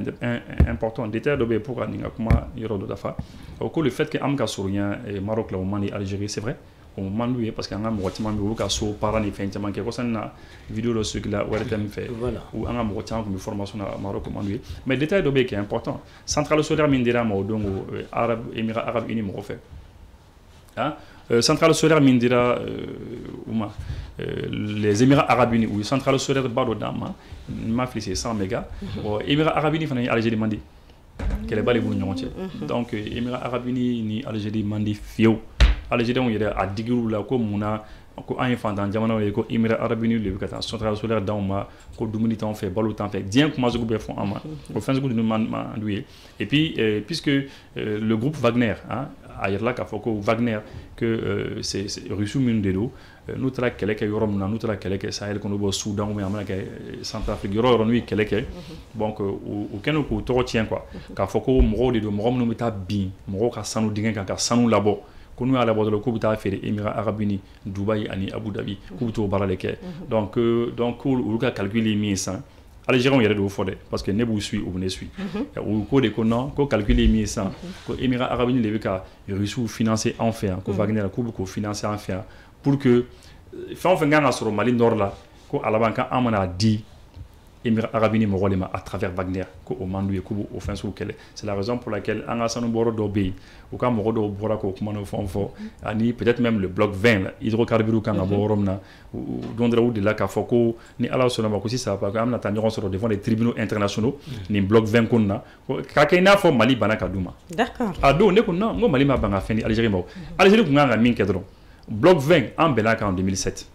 important détail d'obé pour ninga comment yoro dafa. Au coup le fait que amka sur rien Maroc là au Mali Algérie c'est vrai. Au moment lui parce qu'un moitié man ka so parent ni fin tellement que ça na vidéo le ce que là ouais t'aime fait ou un moitié comme formation à Maroc comment lui. Mais détail d'obé qui est important. Centrale solaire Mindira mo donc Arab Émirats Arabes Unis mo fait. Centrale solaire Mindira les Émirats Arabes Unis ou centrale solaire Bado Dama m'a fait 100 mégas Émirats Arabes Unis fana Algérie mandi qu'elle est bali bu ñonté donc Émirats Arabes Unis ni Algérie mandi fio Algérie on yere a digiru la ko muna ko an fa dans jamana ko Émirats Arabes Unis le kata centrale solaire dama ko dumuni temps fait balu temps fait bien comment ce groupe font ama au fin groupe de mandué et puis puisque le groupe Wagner ailleurs là Kafoko Wagner que c'est Russie Mindelo nous tra keleke yorom na nous tra keleke Sahel kono bo Soudan ou amana ke Centrafrique yoro nui keleke donc au keno ko to tient quoi Kafoko mo de mo no meta bi mo ka sanu dingen ka sanu labo kono ala bo de ko buta faire Émirats Arabes Unis Dubaï ani Abu Dhabi ko buto baraleke donc ou ka calculer mi ça Algériens yɛrɛ de o fɔ dɛ parce que ne b'u suit ou ne suit o ko de ko non ko calculer mi ça ko Émirats Arabes Unis de bɛ ka Russie financer en fait ko Wagner ko bɛ ko financer en fait pour que fɛn o fɛn kan ka sɔrɔ Mali nord la ko a laban kan an mana di Émirats Arabes Unis mɔgɔ de ma à travers Wagner ko o man d'u ye ko o fɛn sugu kɛlɛ c'est la raison pour laquelle an ka sanu bɔrɔ dɔ bɛ yen u ka mɔgɔ dɔw bɔra k'o kuma n'o fɛn fɔ ani peut-être même le bloc 20 la hydrocarbures kan ka bɔ yɔrɔ min na don dɔ la u delila k'a fɔ ko ni ala sɔnna ma ko sisan parce que an bɛna taa ɲɔgɔn sɔrɔ devant les tribunaux internationaux nin bloc 20 ko nin na k'a kɛ i n'a fɔ Mali banna ka d'u ma a don ne ko non n ko Mali ma ban ka fɛn di Algérie ma Algérie tun kan ka min kɛ dɔrɔn bloc 20 an bɛnna kan en 2007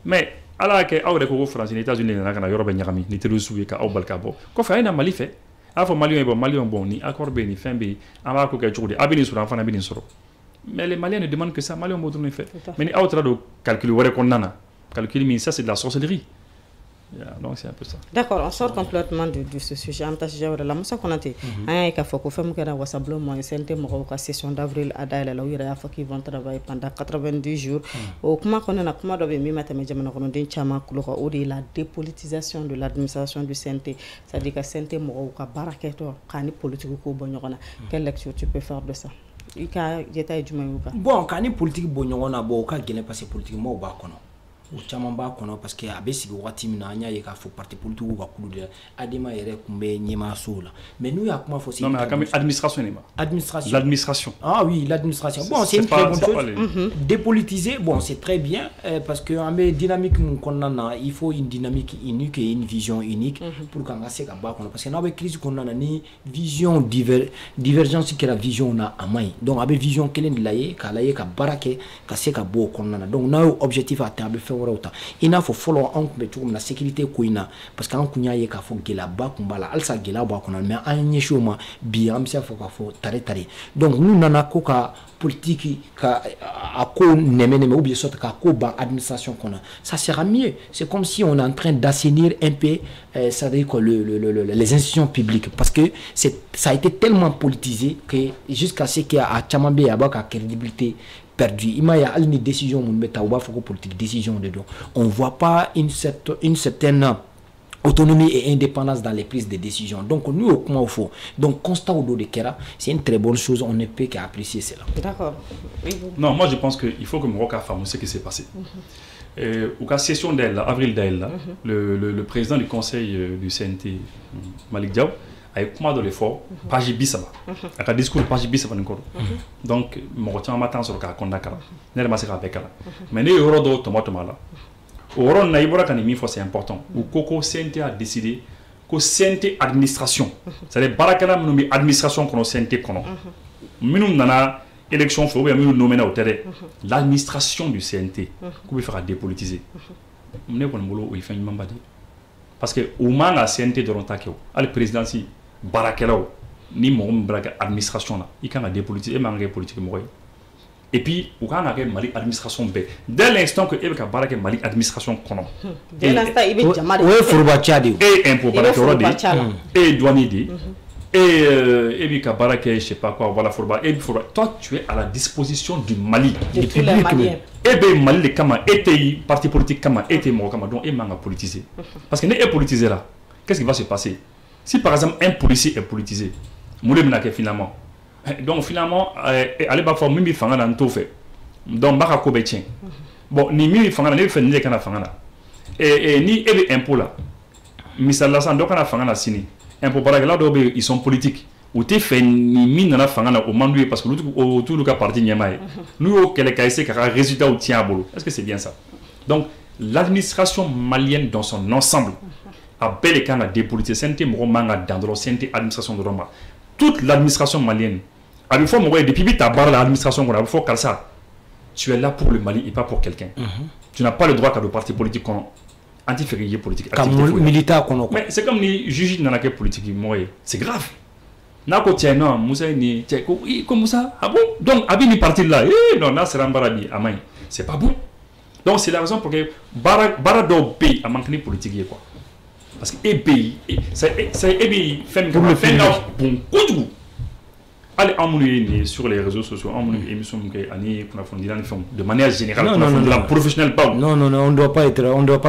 mais ala ke aw de ko France ni États-Unis na kana yoro be nyagami ni terroristes ye ka aw balka bo ko fa ina Mali fe a fo Mali bon ni accord be ni fin be aba ko ke jogde abini sur enfant abini sur mais les Maliens ne demandent que ça Maliens mo tourner fait mais ni aw tra do calcul wore ko nana calcul mi ça c'est de la sorcellerie. Donc c'est un peu ça. D'accord, on sort complètement de ce sujet. En tâche de la Moussa Konate, il y a fait que femme qui a wasablo moi c'est un session d'avril à Daïla là où il y a fait qu'ils vont travailler pendant 90 jours. Au comment qu'on a comment doit bien mettre mes jamana qu'on dit chama couleur ou de la dépolitisation de l'administration du CNT, c'est-à-dire que CNT mo ka baraketo kani politique ko bonyona. Quelle lecture tu peux faire de ça? Bon, quand politique bonyona bo ka gene passer politique mo ba kono. O caman b'a kɔnɔ parce que a bɛ sigi waati min na an y'a ye k'a fɔ parti politique ka kulu de adema yɛrɛ kun bɛ ɲɛmaayaso la mais n'u y'a kuma fɔ non mais a ka administration de ma l'administration ah oui l'administration bon c'est une très bonne chose dépolitiser bon c'est très bien parce que an bɛ dynamique mun kɔnɔna na il faut une dynamique unique et une vision unique pour qu'an ka se ka bɔ a kɔnɔ parce que n'aw bɛ crise kɔnɔna na ni vision divergence kɛra vision na a man ɲi donc a bɛ vision kelen de lajɛ k'a lajɛ ka baara kɛ ka se ka bɔ o kɔnɔna na donc n'a y'o objectif atteint a bɛ fɛn il n'a faut follow en la sécurité koina parce qu'en kunya ye ka fo gelaba kumbala alsa gelaba kona mais en nyeshoma bi am sa fo ka fo tare tare donc nous nana ko ka politique ka ako neme ou bien sorte ka ko ban administration kona ça sera mieux c'est comme si on est en train d'assainir un peu ça veut dire que les institutions publiques parce que ça a été tellement politisé que jusqu'à ce qu'il y a chamambe ya ba ka crédibilité perdu. Il y a une décision politique, décision de don. On ne voit pas une certaine autonomie et indépendance dans les prises de décision. Donc nous, comment il faut. Donc constat au dos de Kera, c'est une très bonne chose. On ne peut qu'apprécier cela. D'accord. Non, moi je pense qu'il faut que Moroka fasse ce qui s'est passé. Au cas session d'elle, avril d'elle, le président du conseil du CNT, Malik Diaw, a eu comment de l'effort, page bisaba, a discours page bisaba encore. Donc, mon retien matin sur le cas qu'on a cara, n'est pas si avec elle. Mais les euros d'eau tomate mala. Au rond naïbora kanimi c'est important. Ou Coco CNT a décidé que CNT administration, c'est-à-dire barakana nommé administration qu'on CNT qu'on a. Minum nana élection faut bien minum nommer au terrain. L'administration du CNT, qu'on peut faire dépolitiser. ne kɔni bolo o ye fɛn ɲumanba de ye parce que u man ka CNT dɔrɔn ta kɛ o hali présidence baarakɛlaw ni mɔgɔ min bɛra kɛ administration na i kan ka dépolitiser e man ka kɛ politique mɔgɔ ye et puis u kan ka kɛ Mali administration bɛɛ dès l'instant que e bɛ ka baara kɛ Mali administration kɔnɔ dès l'instant i bɛ jama de o ye forobaciya de ye e ye impôt baarakɛyɔrɔ de ye e ye douanier de ye et b'i ka baara kɛ je sais pas quoi voilà foroba e foroba toi tu es à la disposition du Mali de tous les Maliens e bɛ Mali de kama e tɛ parti politique kama e tɛ mɔgɔ kama donc e man ka politiser parce que ne e politiser la qu'est-ce qui va se passer si par exemple un policier est politisé mun de bɛna kɛ finalement donc finalement ale b'a fɔ min bɛ fanga na n t'o fɛ donc n b'a ka ko bɛɛ tiɲɛ bon ni min bɛ fanga na ne bɛ fɛ nin de kana fanga na ni e bɛ impôt la misali la sisan dɔ kana fanga na sini impôt baarakɛla dɔw bɛ yen ils sont politiques u tɛ fɛ ni min nana fanga na o man d'u ye parce que o t'olu ka parti ɲɛmaa ye n'u y'o kɛlɛ ka essayer k'a ka résultat tiɲɛ a bolo est-ce que c'est bien ça donc l'administration malienne dans son ensemble a bɛɛ de kan ka dépolitiser CNT mɔgɔ man ka dan dɔrɔn CNT administration dɔrɔn ma toute l'administration malienne a bɛ fɔ mɔgɔ ye depuis i bɛ ta baara la administration kɔnɔ a bɛ fɔ karisa tu es là pour le Mali et pas pour quelqu'un tu n'as pas le droit ka don parti politique kɔnɔ an tɛ fɛ k'i ye politique militaire kɔnɔ mais c'est comme ni juge nana kɛ politique mɔgɔ ye c'est grave n'a ko tiɲɛ non Musa ye nin cɛ ko Musa ah bon donc a bɛ nin parti là non n'a sera n baara bi a man ɲi c'est pas bon donc c'est la raison pour que baara dɔw bɛ yen a man kɛ ni politique ye quoi parce que e bɛ yen e bɛ fɛn min kama fɛn ka bon kojugu hali an minnu ye nin sur les réseaux sociaux an minnu ye émission min kɛ ani kunnafonidila ni fɛnw de manière générale kunnafonidila professionnel baw non on doit pas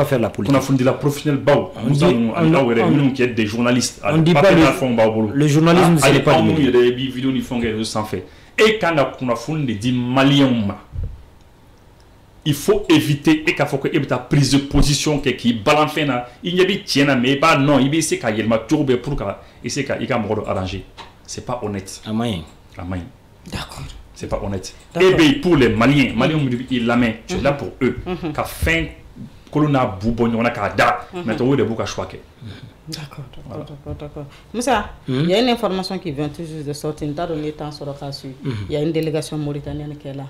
faire la politique kunnafonidila professionnel baw Musa ninnu ani aw yɛrɛ minnu kɛ des journalistes on dit pas fɛnw b'aw bolo le journalisme c'est pas anw minnu yɛrɛ bɛ vidéo ni fɛnw kɛ réseau sanfɛ e kan ka kunnafoni de di maliyɛnw ma il faut éviter et k'a fɔ ko e bɛ taa prise de position kɛ k'i balan fɛn na i ɲɛ bɛ tiɲɛ na mais i b'a non i bɛ essayer ka yɛlɛma cogo bɛɛ pour ka essayer ka i ka mɔgɔ dɔ arranger c'est pas honnête. A man ɲi. A man ɲi. D'accord. C'est pas honnête. Et bien pour les Maliens ils la main, tu es là pour eux. Ka fɛn kolon n'a bu bɔ ɲɔgɔn na k'a da maintenant o de b'u ka choix kɛ. D'accord. Moussa, il y a une information qui vient tout juste de sortir. N t'a dɔn ne t'en sɔrɔ k'a suivre. Il y a une délégation mauritanienne qui est là.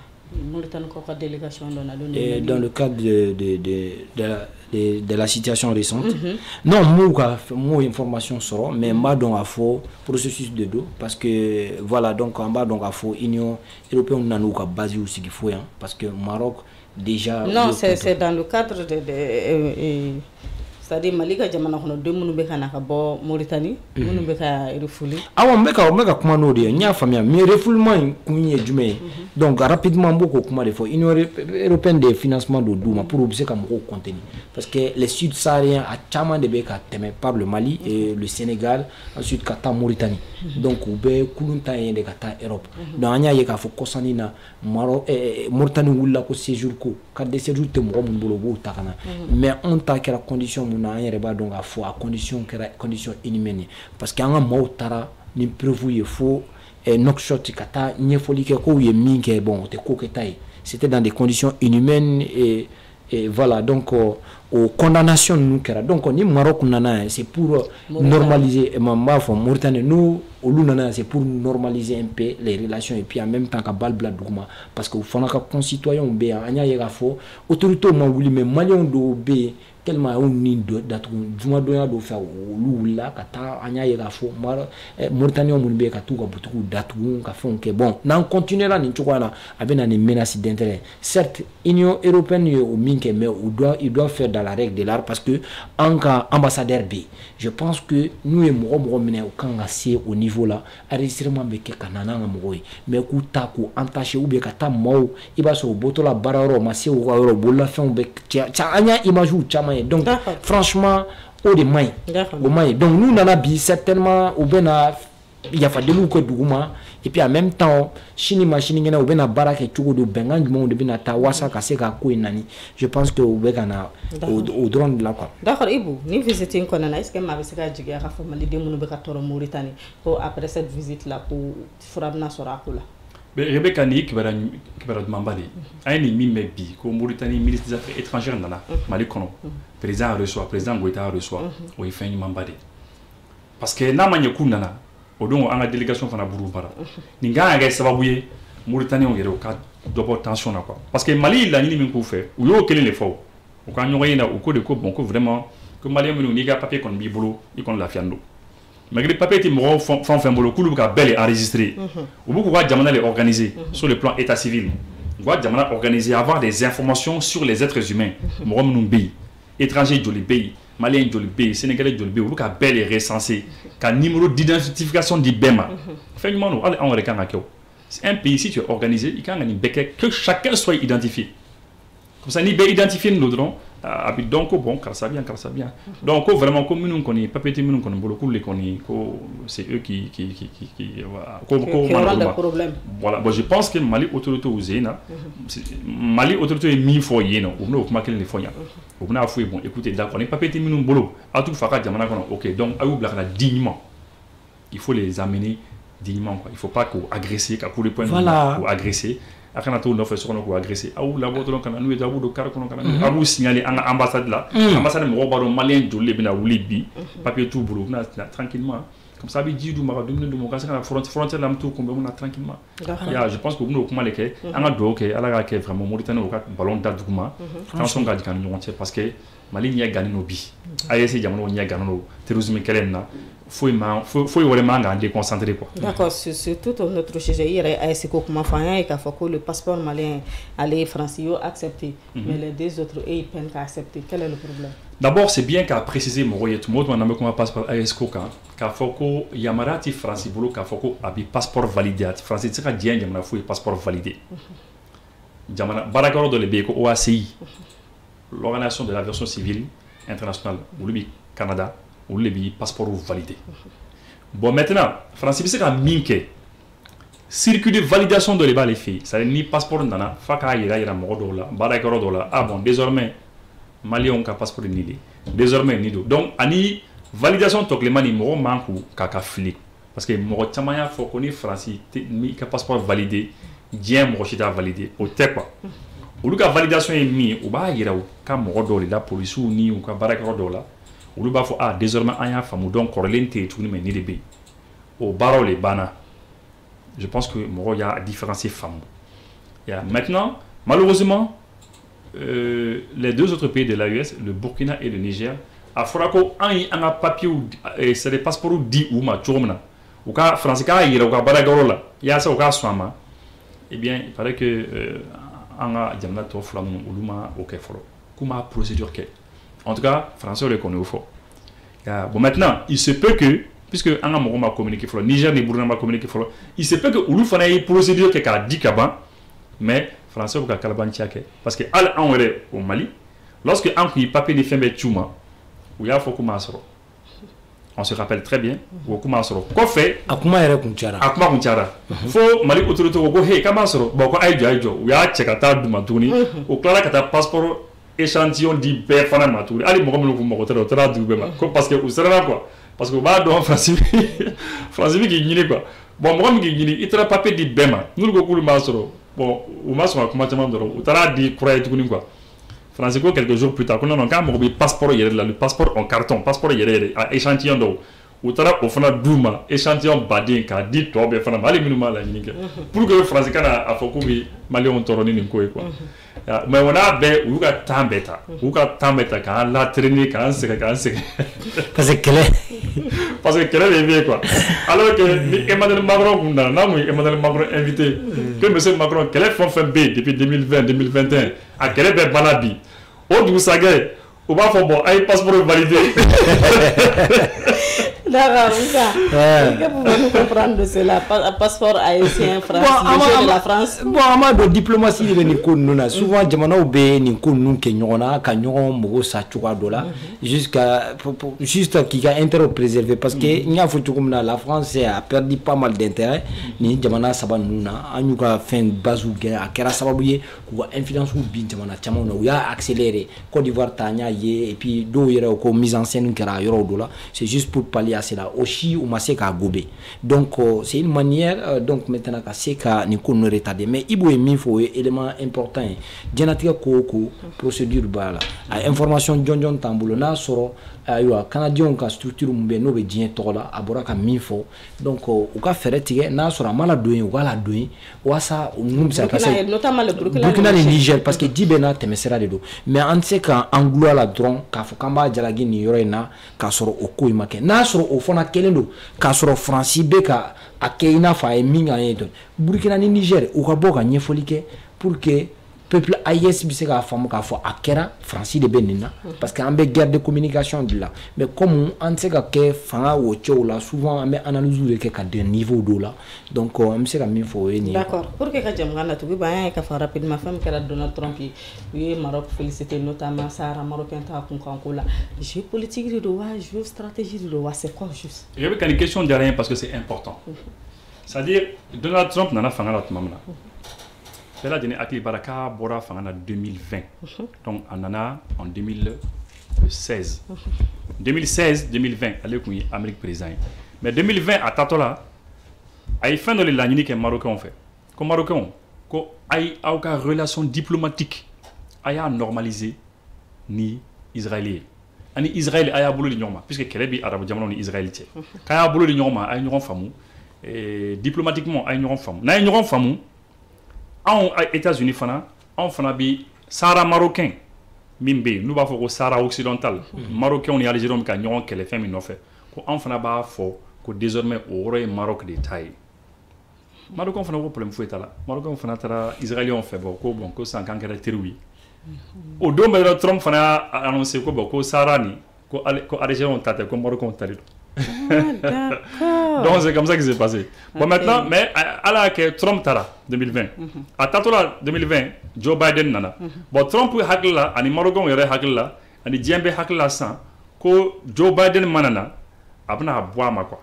Mauritanie quoi délégation dans le cadre de la situation récente. Non, moi information sort, mais m'a donc à faux processus de dos parce que voilà donc en bas donc à faux Union européenne n'a nous qu'à baser aussi qu'il faut parce que Maroc déjà. Non, c'est dans le cadre de c'est-à-dire Mali ka jamana kono de munu be kana ka bɔ Mauritanie munu be ka refouler awa me ka kuma no de nya famia mais refoulement kunye jumɛn donc rapidement beaucoup kuma de fo Union européenne de financement de douma pour observer comme contenir parce que les sud-sahariens a caman de be ka tɛmɛ par le Mali et le Sénégal ensuite ka taa Mauritanie donc u bɛ kulunta ye de ka taa Europe donc anya ye ka fo kosani na Maroc Mauritanie wula ko séjour ko ka de séjour te mɔgɔ mun bolo bo ta kana mais on ta kɛra condition na an yɛrɛ b'a dɔn k'a fɔ a condition kɛra condition inhumaine parce que an ka maaw taara ni preuve ye fo Nouakchott ka taa ɲɛfɔli kɛ k'u ye min kɛ bon o tɛ ko kɛta ye c'était dans des conditions inhumaines et voilà donc aux condamnations nous kɛra donc ni Maroc nana c'est pour normaliser b'a fɔ Mauritanie nous olu nana c'est pour normaliser un peu les relations et puis en même temps ka bal bila duguma parce que u fana ka concitoyens bɛ yan an y'a ye k'a fɔ autorités ma wuli mais maliyɛnw dɔw bɛ yen tellement on ni datugu jumadonya dɔw fɛ olu wulila ka taa an y'a ye k'a fɔ Mauritaniens minnu bɛ yen ka t'u ka butigiw datugu ka fɛnw kɛ bon n'an continuera nin cogoya la a bɛ na ni menace d'intérêt certes Union européenne ye o min kɛ mais il doit faire dans la règle de l'art parce que an ka ambassadeur bɛ yen je pense que n'u ye mɔgɔ minɛ u kan ka se au niveau là enregistrement bɛ kɛ ka na n'an ka mɔgɔw ye mais k'u ta k'u entaché ou bien ka taa maaw i b'a sɔrɔ u bɔtɔ la baara yɔrɔ ma se u ka yɔrɔ bololafɛnw bɛ an y'a image caman ye donc franchement o de man ɲi donc nous nana bi certainement u bɛna yafadeliw kɛ duguma et puis en même temps sini ma sinikɛnɛ u bɛna baara kɛ cogo do bɛnkan jumɛnw de bɛna taa wasa ka se ka ko in nani je pense que u bɛ ka na o dɔrɔn de la quoi. D'accord Ibou ni visite in kɔnɔna est-ce que maa bɛ se ka jigiya k'a fɔ maliden minnu bɛ ka tɔɔrɔ Mauritanie ko après cette visite là ko fura bɛna sɔrɔ a ko la. Rebecca ni kibara dumanba de an ye nin min bɛ bi ko Mauritanie ministre des affaires étrangères nana Mali kɔnɔ président président Goïta reçoit o ye fɛn ɲumanba de parce que n'a ma ɲɛ k'u nana o don an ka délégation fana buru bara nin kan ka kɛ sababu ye Mauritaniens yɛrɛ u ka dɔ bɔ tension na quoi parce que Mali laɲini min k'u fɛ u y'o kelen de fɔ au cas où au cours de bon vraiment que malien nous n'y a papier qu'on bibolo et qu'on la fiando malgré papier ti mo font bolo kulu ka bel enregistré ou beaucoup quoi jamana les organiser sur le plan état civil quoi jamana organiser avoir des informations sur les êtres humains mo nous pays étrangers joli pays malien joli pays sénégalais joli pays ou ka bel recensé ka numéro d'identification du bema fait nous on regarde c'est un pays si tu es organisé il can que chacun soit identifié comme ça ni bien identifier nous drons donc bon car ça bien donc vraiment comme nous connaît pas petit nous connaît beaucoup les connaît c'est eux qui le problème voilà bon je pense que Mali autorité osé na Mali autorité mi foyer non ou non comment qu'elle les foyer on a fouillé bon écoutez d'accord on est pas petit nous bolo à tout faka jamana OK donc ayou blaka dignement il faut les amener dignement quoi il faut pas agresser qu'à coup de poing ou agresser akana to no fait sur ko agresser ou la boto kana nu etabu do kar kono kana abu signaler en ambassade là ambassade mo baro malien jolle bina wulibi papier tout boulot na tranquillement comme ça bi di du mara du mo ka kana frontière lam tout ko na tranquillement ya je pense que vous no kuma leke anga do ke ala ga ke vraiment Mauritanie o ka ballon d'aduguma tension ga kan ñu parce que Mali nya gani no bi ayese jamono nya gani no terrorisme kelenna faut vraiment en déconcentrer quoi. D'accord, sur tout notre sujet, il y a ce comment faire et que le passeport malien aller français accepté, mais les deux autres ils peinent à accepter. Quel est le problème? D'abord, c'est bien qu'à préciser mon royaume tout le monde on a comment passeport AESCO qu'à foko yamarati français bolo qu'à foko abi passeport validé français c'est qu'à dire yamana faut passeport validé. Jamana barakaro de l'EBECO OACI, l'organisation de l'aviation civile internationale ou le Canada ou le passeport validé. Bon maintenant, France c'est qu'à minke circuit de validation de les filles, ça ni passeport nana, faka ira modola, barakaro dola. Ah bon, désormais Mali on ka passeport ni désormais ni do. Donc ani validation tok le mani mo manku kaka flic parce que mo chamaya faut connait France mi ka passeport validé, bien mo chita validé au te quoi. Ou ka validation est mis ou ba ira ka mo do la police ou ni ou ka barakaro dola. Ou le bafo désormais aya famu donc corrélé tout mais ni de au baro les bana. Je pense que il y a différencier femmes. Maintenant, malheureusement, les deux autres pays de l'AES, le Burkina et le Niger, à Forako, un papier c'est des passeports dit ou ma tourmena. Ou cas français, il y a un baragorola, il y a ça au cas soama. Eh bien, il paraît que un a jamna to flamu uluma au kefolo. Comment procédure qu'est. En tout cas, français le connaît au fort. Bon maintenant, il se peut que puisque un amour m'a communiqué folo, Niger et Burkina m'a communiqué folo, il se peut que Oulu fana y procédure que a dit kaban, mais français ou kalaban tiake parce que al en au Mali, lorsque un qui papier de fembe tchuma, ou ya faut commencer. On se rappelle très bien ou commencer. Quoi fait akuma ere kunchara. Akuma kunchara. Faut Mali autorité go hey commencer. Bon ko aijo ou ya chekata du matuni, ou clara kata passeport échantillon di be fana maturi. Ali mo ko mo ko tra du be ma. Parce que ou sera quoi? Parce que bah donc français qui gini quoi bon moi qui gini il tra papier di bema nous go kulu masoro bon ou masoro comment tu m'as ou tra di croire tout quoi français ko quelques jours plus tard qu'on a quand mon passeport hier là le passeport en carton passeport hier échantillon do ou tra au fana duma échantillon badin ka dit to be fana mali minuma la gini pour que français kana afoko bi mali on toroni ni quoi mais on a be ou ka tambeta ka la traîner ka se parce que quel est bien quoi alors que Emmanuel Macron Emmanuel Macron invité que monsieur Macron quel est fait B depuis 2020 2021 à quel est balabi au du sagay ou va faire bon ay passeport validé. D'accord, que pouvez-nous comprendre de cela? Passeport haïtien, français, de la France. Bon, amado diplomatie de Nico Nuna. Souvent, Jamana Obe, Nico Nun Kenyona, Kanyon, Mogo Sachoua Dola, jusqu'à juste qui a intérêt préservé. Parce que n'y a foutu comme la France a perdu pas mal d'intérêt. Ni Jamana Sabanuna, Anyuka fin Bazouga, Kera Sababouye, ou influence ou bin Jamana Chamona, ou a accéléré. Côte d'Ivoire, Tanya, et puis d'où il y a mise en scène Kera Yoro Dola. C'est juste pour pallier assez là aussi ou ma se ka gobe donc c'est une manière donc maintenant ka se ka ni ko no retarder mais ibo e mi fo élément important jenatika ko procédure bala information jonjon tambulo na soro aywa canadien ka structure mbe no be dien tola abora ka mi fo donc u ka fere tige na soro mala doyin u la doyin wasa num sa parce que notamment le Burkina et Niger parce que dibena temesera de do mais on sait ka anglo la dron ka fo kamba jalagi ni yoro na ka soro o ko imake na soro o fona kelendo ka soro franci be ka akeina fa e minga eto Burkina ni Niger u ka boka nyefolike pour que peuple AIS bi se ka famu ka fo akera franci de benina parce que en be guerre de communication de là mais comme on sait que fanga wo tcho là souvent on analyse de que de niveau do là donc on sait ka mi fo ni d'accord pour que ka jam ngana to bi ba ka fa rapidement fam que Donald Trump yi Maroc féliciter notamment Sahara marocain ta kun kan la jeu politique de wa jeu stratégie de wa c'est quoi juste il y avait une question derrière parce que c'est important c'est-à-dire Donald Trump nana fanga la mamna Bella Dene Akli Baraka Bora Fangana 2020. Donc on en a en 2016. 2016-2020, allez qu'on y Amérique président. Mais 2020 à Tatola, à la fin de l'année que les Marocains ont fait. Comme Marocains, qu'il y a aucune relation diplomatique, il y a normalisé ni Israélien. Ani Israël a boulot de puisque Kélébi arabe diamant ni Israël tient. Quand il y a boulot de nyoma, il y a une femme diplomatiquement il y a une femme. Na une femme aux États-Unis on fana bi Sahara marocain mimbe nous va faire au Sahara occidental marocain on est algérien ka ñon kele fami no fait ko on fana ba fo ko désormais au roi Maroc de taille marocain fana ko problème foueta là marocain fana tara israélien fait bon ko sans kan kera terwi au do mais Trump fana annoncé ko Sahara ni ko algérien tate ko marocain tare donc c'est comme ça que c'est passé. Bon maintenant, mais à la que Trump tara 2020. À Tatola 2020, Joe Biden nana. Bon Trump hakla, ani Marocain yere hakla, ani Djembe hakla sans que Joe Biden manana abna boire ma quoi.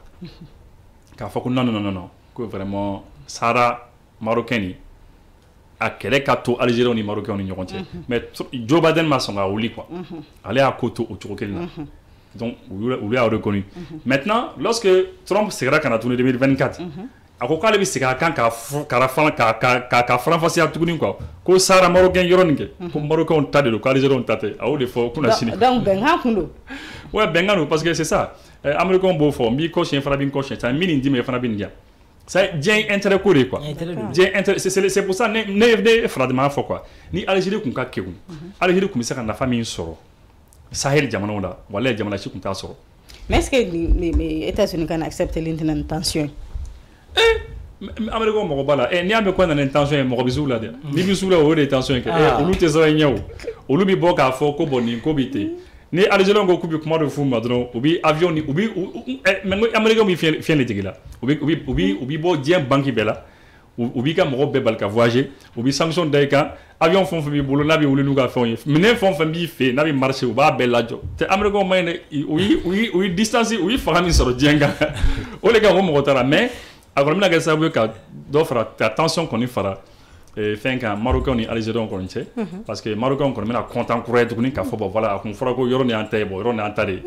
Car faut que non, que vraiment Sahara marocaine a quel kato algérien ni marocain ni nyontie. Mais Joe Biden m'a son à oli quoi. Aller à Koto au Turquie. Donc, on lui a reconnu. Maintenant, lorsque Trump sera en 2024, à quoi il sera quand France a tout dit quoi, que Sahara marocain yoronike, comme marocain tade, le algérien tade, à où les fois qu'on a signé. Donc Benga kundo. Ouais, Benga parce que c'est ça. Américain beau fort, mi coach farabin coach, ça mini dit mais farabin dia. Ça bien intérêt couré quoi. C'est pour ça ne fradement fort quoi. Ni Algérie kun ka kegun. Algérie kun sera na famille soro. Sahel jamana la wala jamana ci kunta soro mais est-ce que les États-Unis can accepter l'intention Américain mo bala ni amé ko na intention mo bizula de ni bizula o de intention que olu te zo nyaw olu bi boka fo ko boni ko bité ni algérien go kubi kuma de fuma dron obi avion ni obi mais américain mi fien le tigila obi bo dien banki bela obi ka mo be balka voyager obi sanction daika avion fon fami bolo nabi wulu nuga fon mene fon fami fe nabi marché o ba bella jo te américain mayne oui distance oui fami soro dienga o le ga mo tara mais agora mina ga sabu ka do fara attention qu'on y fara fin ka marocain ni algérien ko nche parce que marocain ko mina content courir to ni ka fo bo voilà ko fara ko yoro ni antay bo yoro ni antade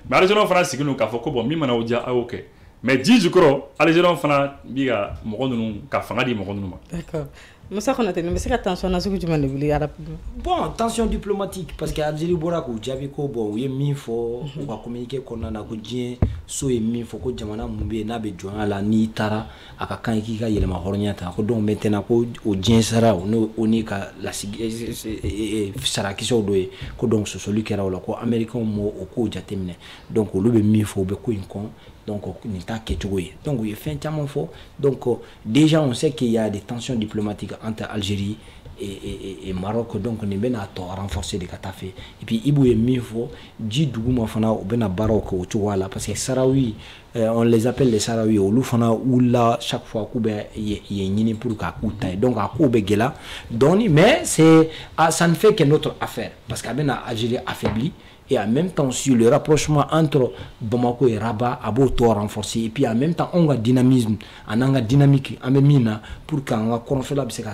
mais algérien fara sigino ka fo ko bo mi mana o dia OK mais dis du cro algérien fana biga mo nunu ka fanga di mo nunu ma d'accord Moussa Konaté, mais c'est attention à ce que tu m'as dit rapidement. Bon, tension diplomatique parce que Algérie bora ko jabi ko bon ye min fo on va communiquer qu'on a ko dien so ye min fo ko jamana mumbe na be joan la ni tara aka kan ki ka yelema hornyata ko donc maintenant ko o dien sara on ni ka la sara ki so doye ko donc so celui qui era ko américain mo o ko jatemne donc o be min fo be ko inkon donc ni ta ketoué donc il fait tellement fort donc déjà on sait qu'il y a des tensions diplomatiques entre Algérie et Maroc donc ni bena to renforcer des catafé et puis ibu est mieux fort di duguma fana o bena Maroc o tuwala parce que Sahraoui on les appelle les Sahraoui o lu fana ou là chaque fois ku be y nyini pour ka kuta donc a ku be gela donc mais c'est ça ne fait que notre affaire parce que bena Algérie affaibli et en même temps sur le rapprochement entre Bamako et Rabat a beau to renforcer et puis en même temps on a dynamisme on a dynamique en mina pour qu'on a conférence c'est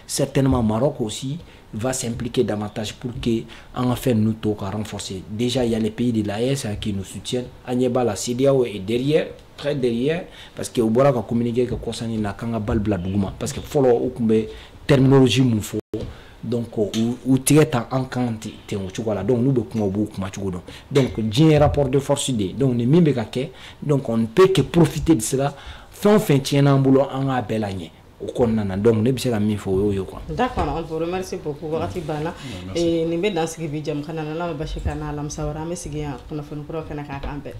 certainement Maroc aussi va s'impliquer davantage pour que en fait nous toca renforcer. Déjà il y a les pays de l'AES qui nous soutiennent. Agneba la CEDEAO est derrière, très derrière, parce que au bora ka communiquer que kosani na kanga bal bla duguma parce que follow okumbe terminologie mu fo donc ou tireta en kanti te o chugola donc nous be kuma bu kuma chugodo donc j'ai rapport de force d donc ne mimbe ka ke donc on ne peut que profiter de cela fin tiena mbulo en abelanye au konnana donc ne bi se ka mi fo yo quoi. D'accord, on vous remercie beaucoup wakati bana et ni be dans ce qui bi jam kana na ba shikana lam sawra me sigiya kuna fon pro kana ka kambe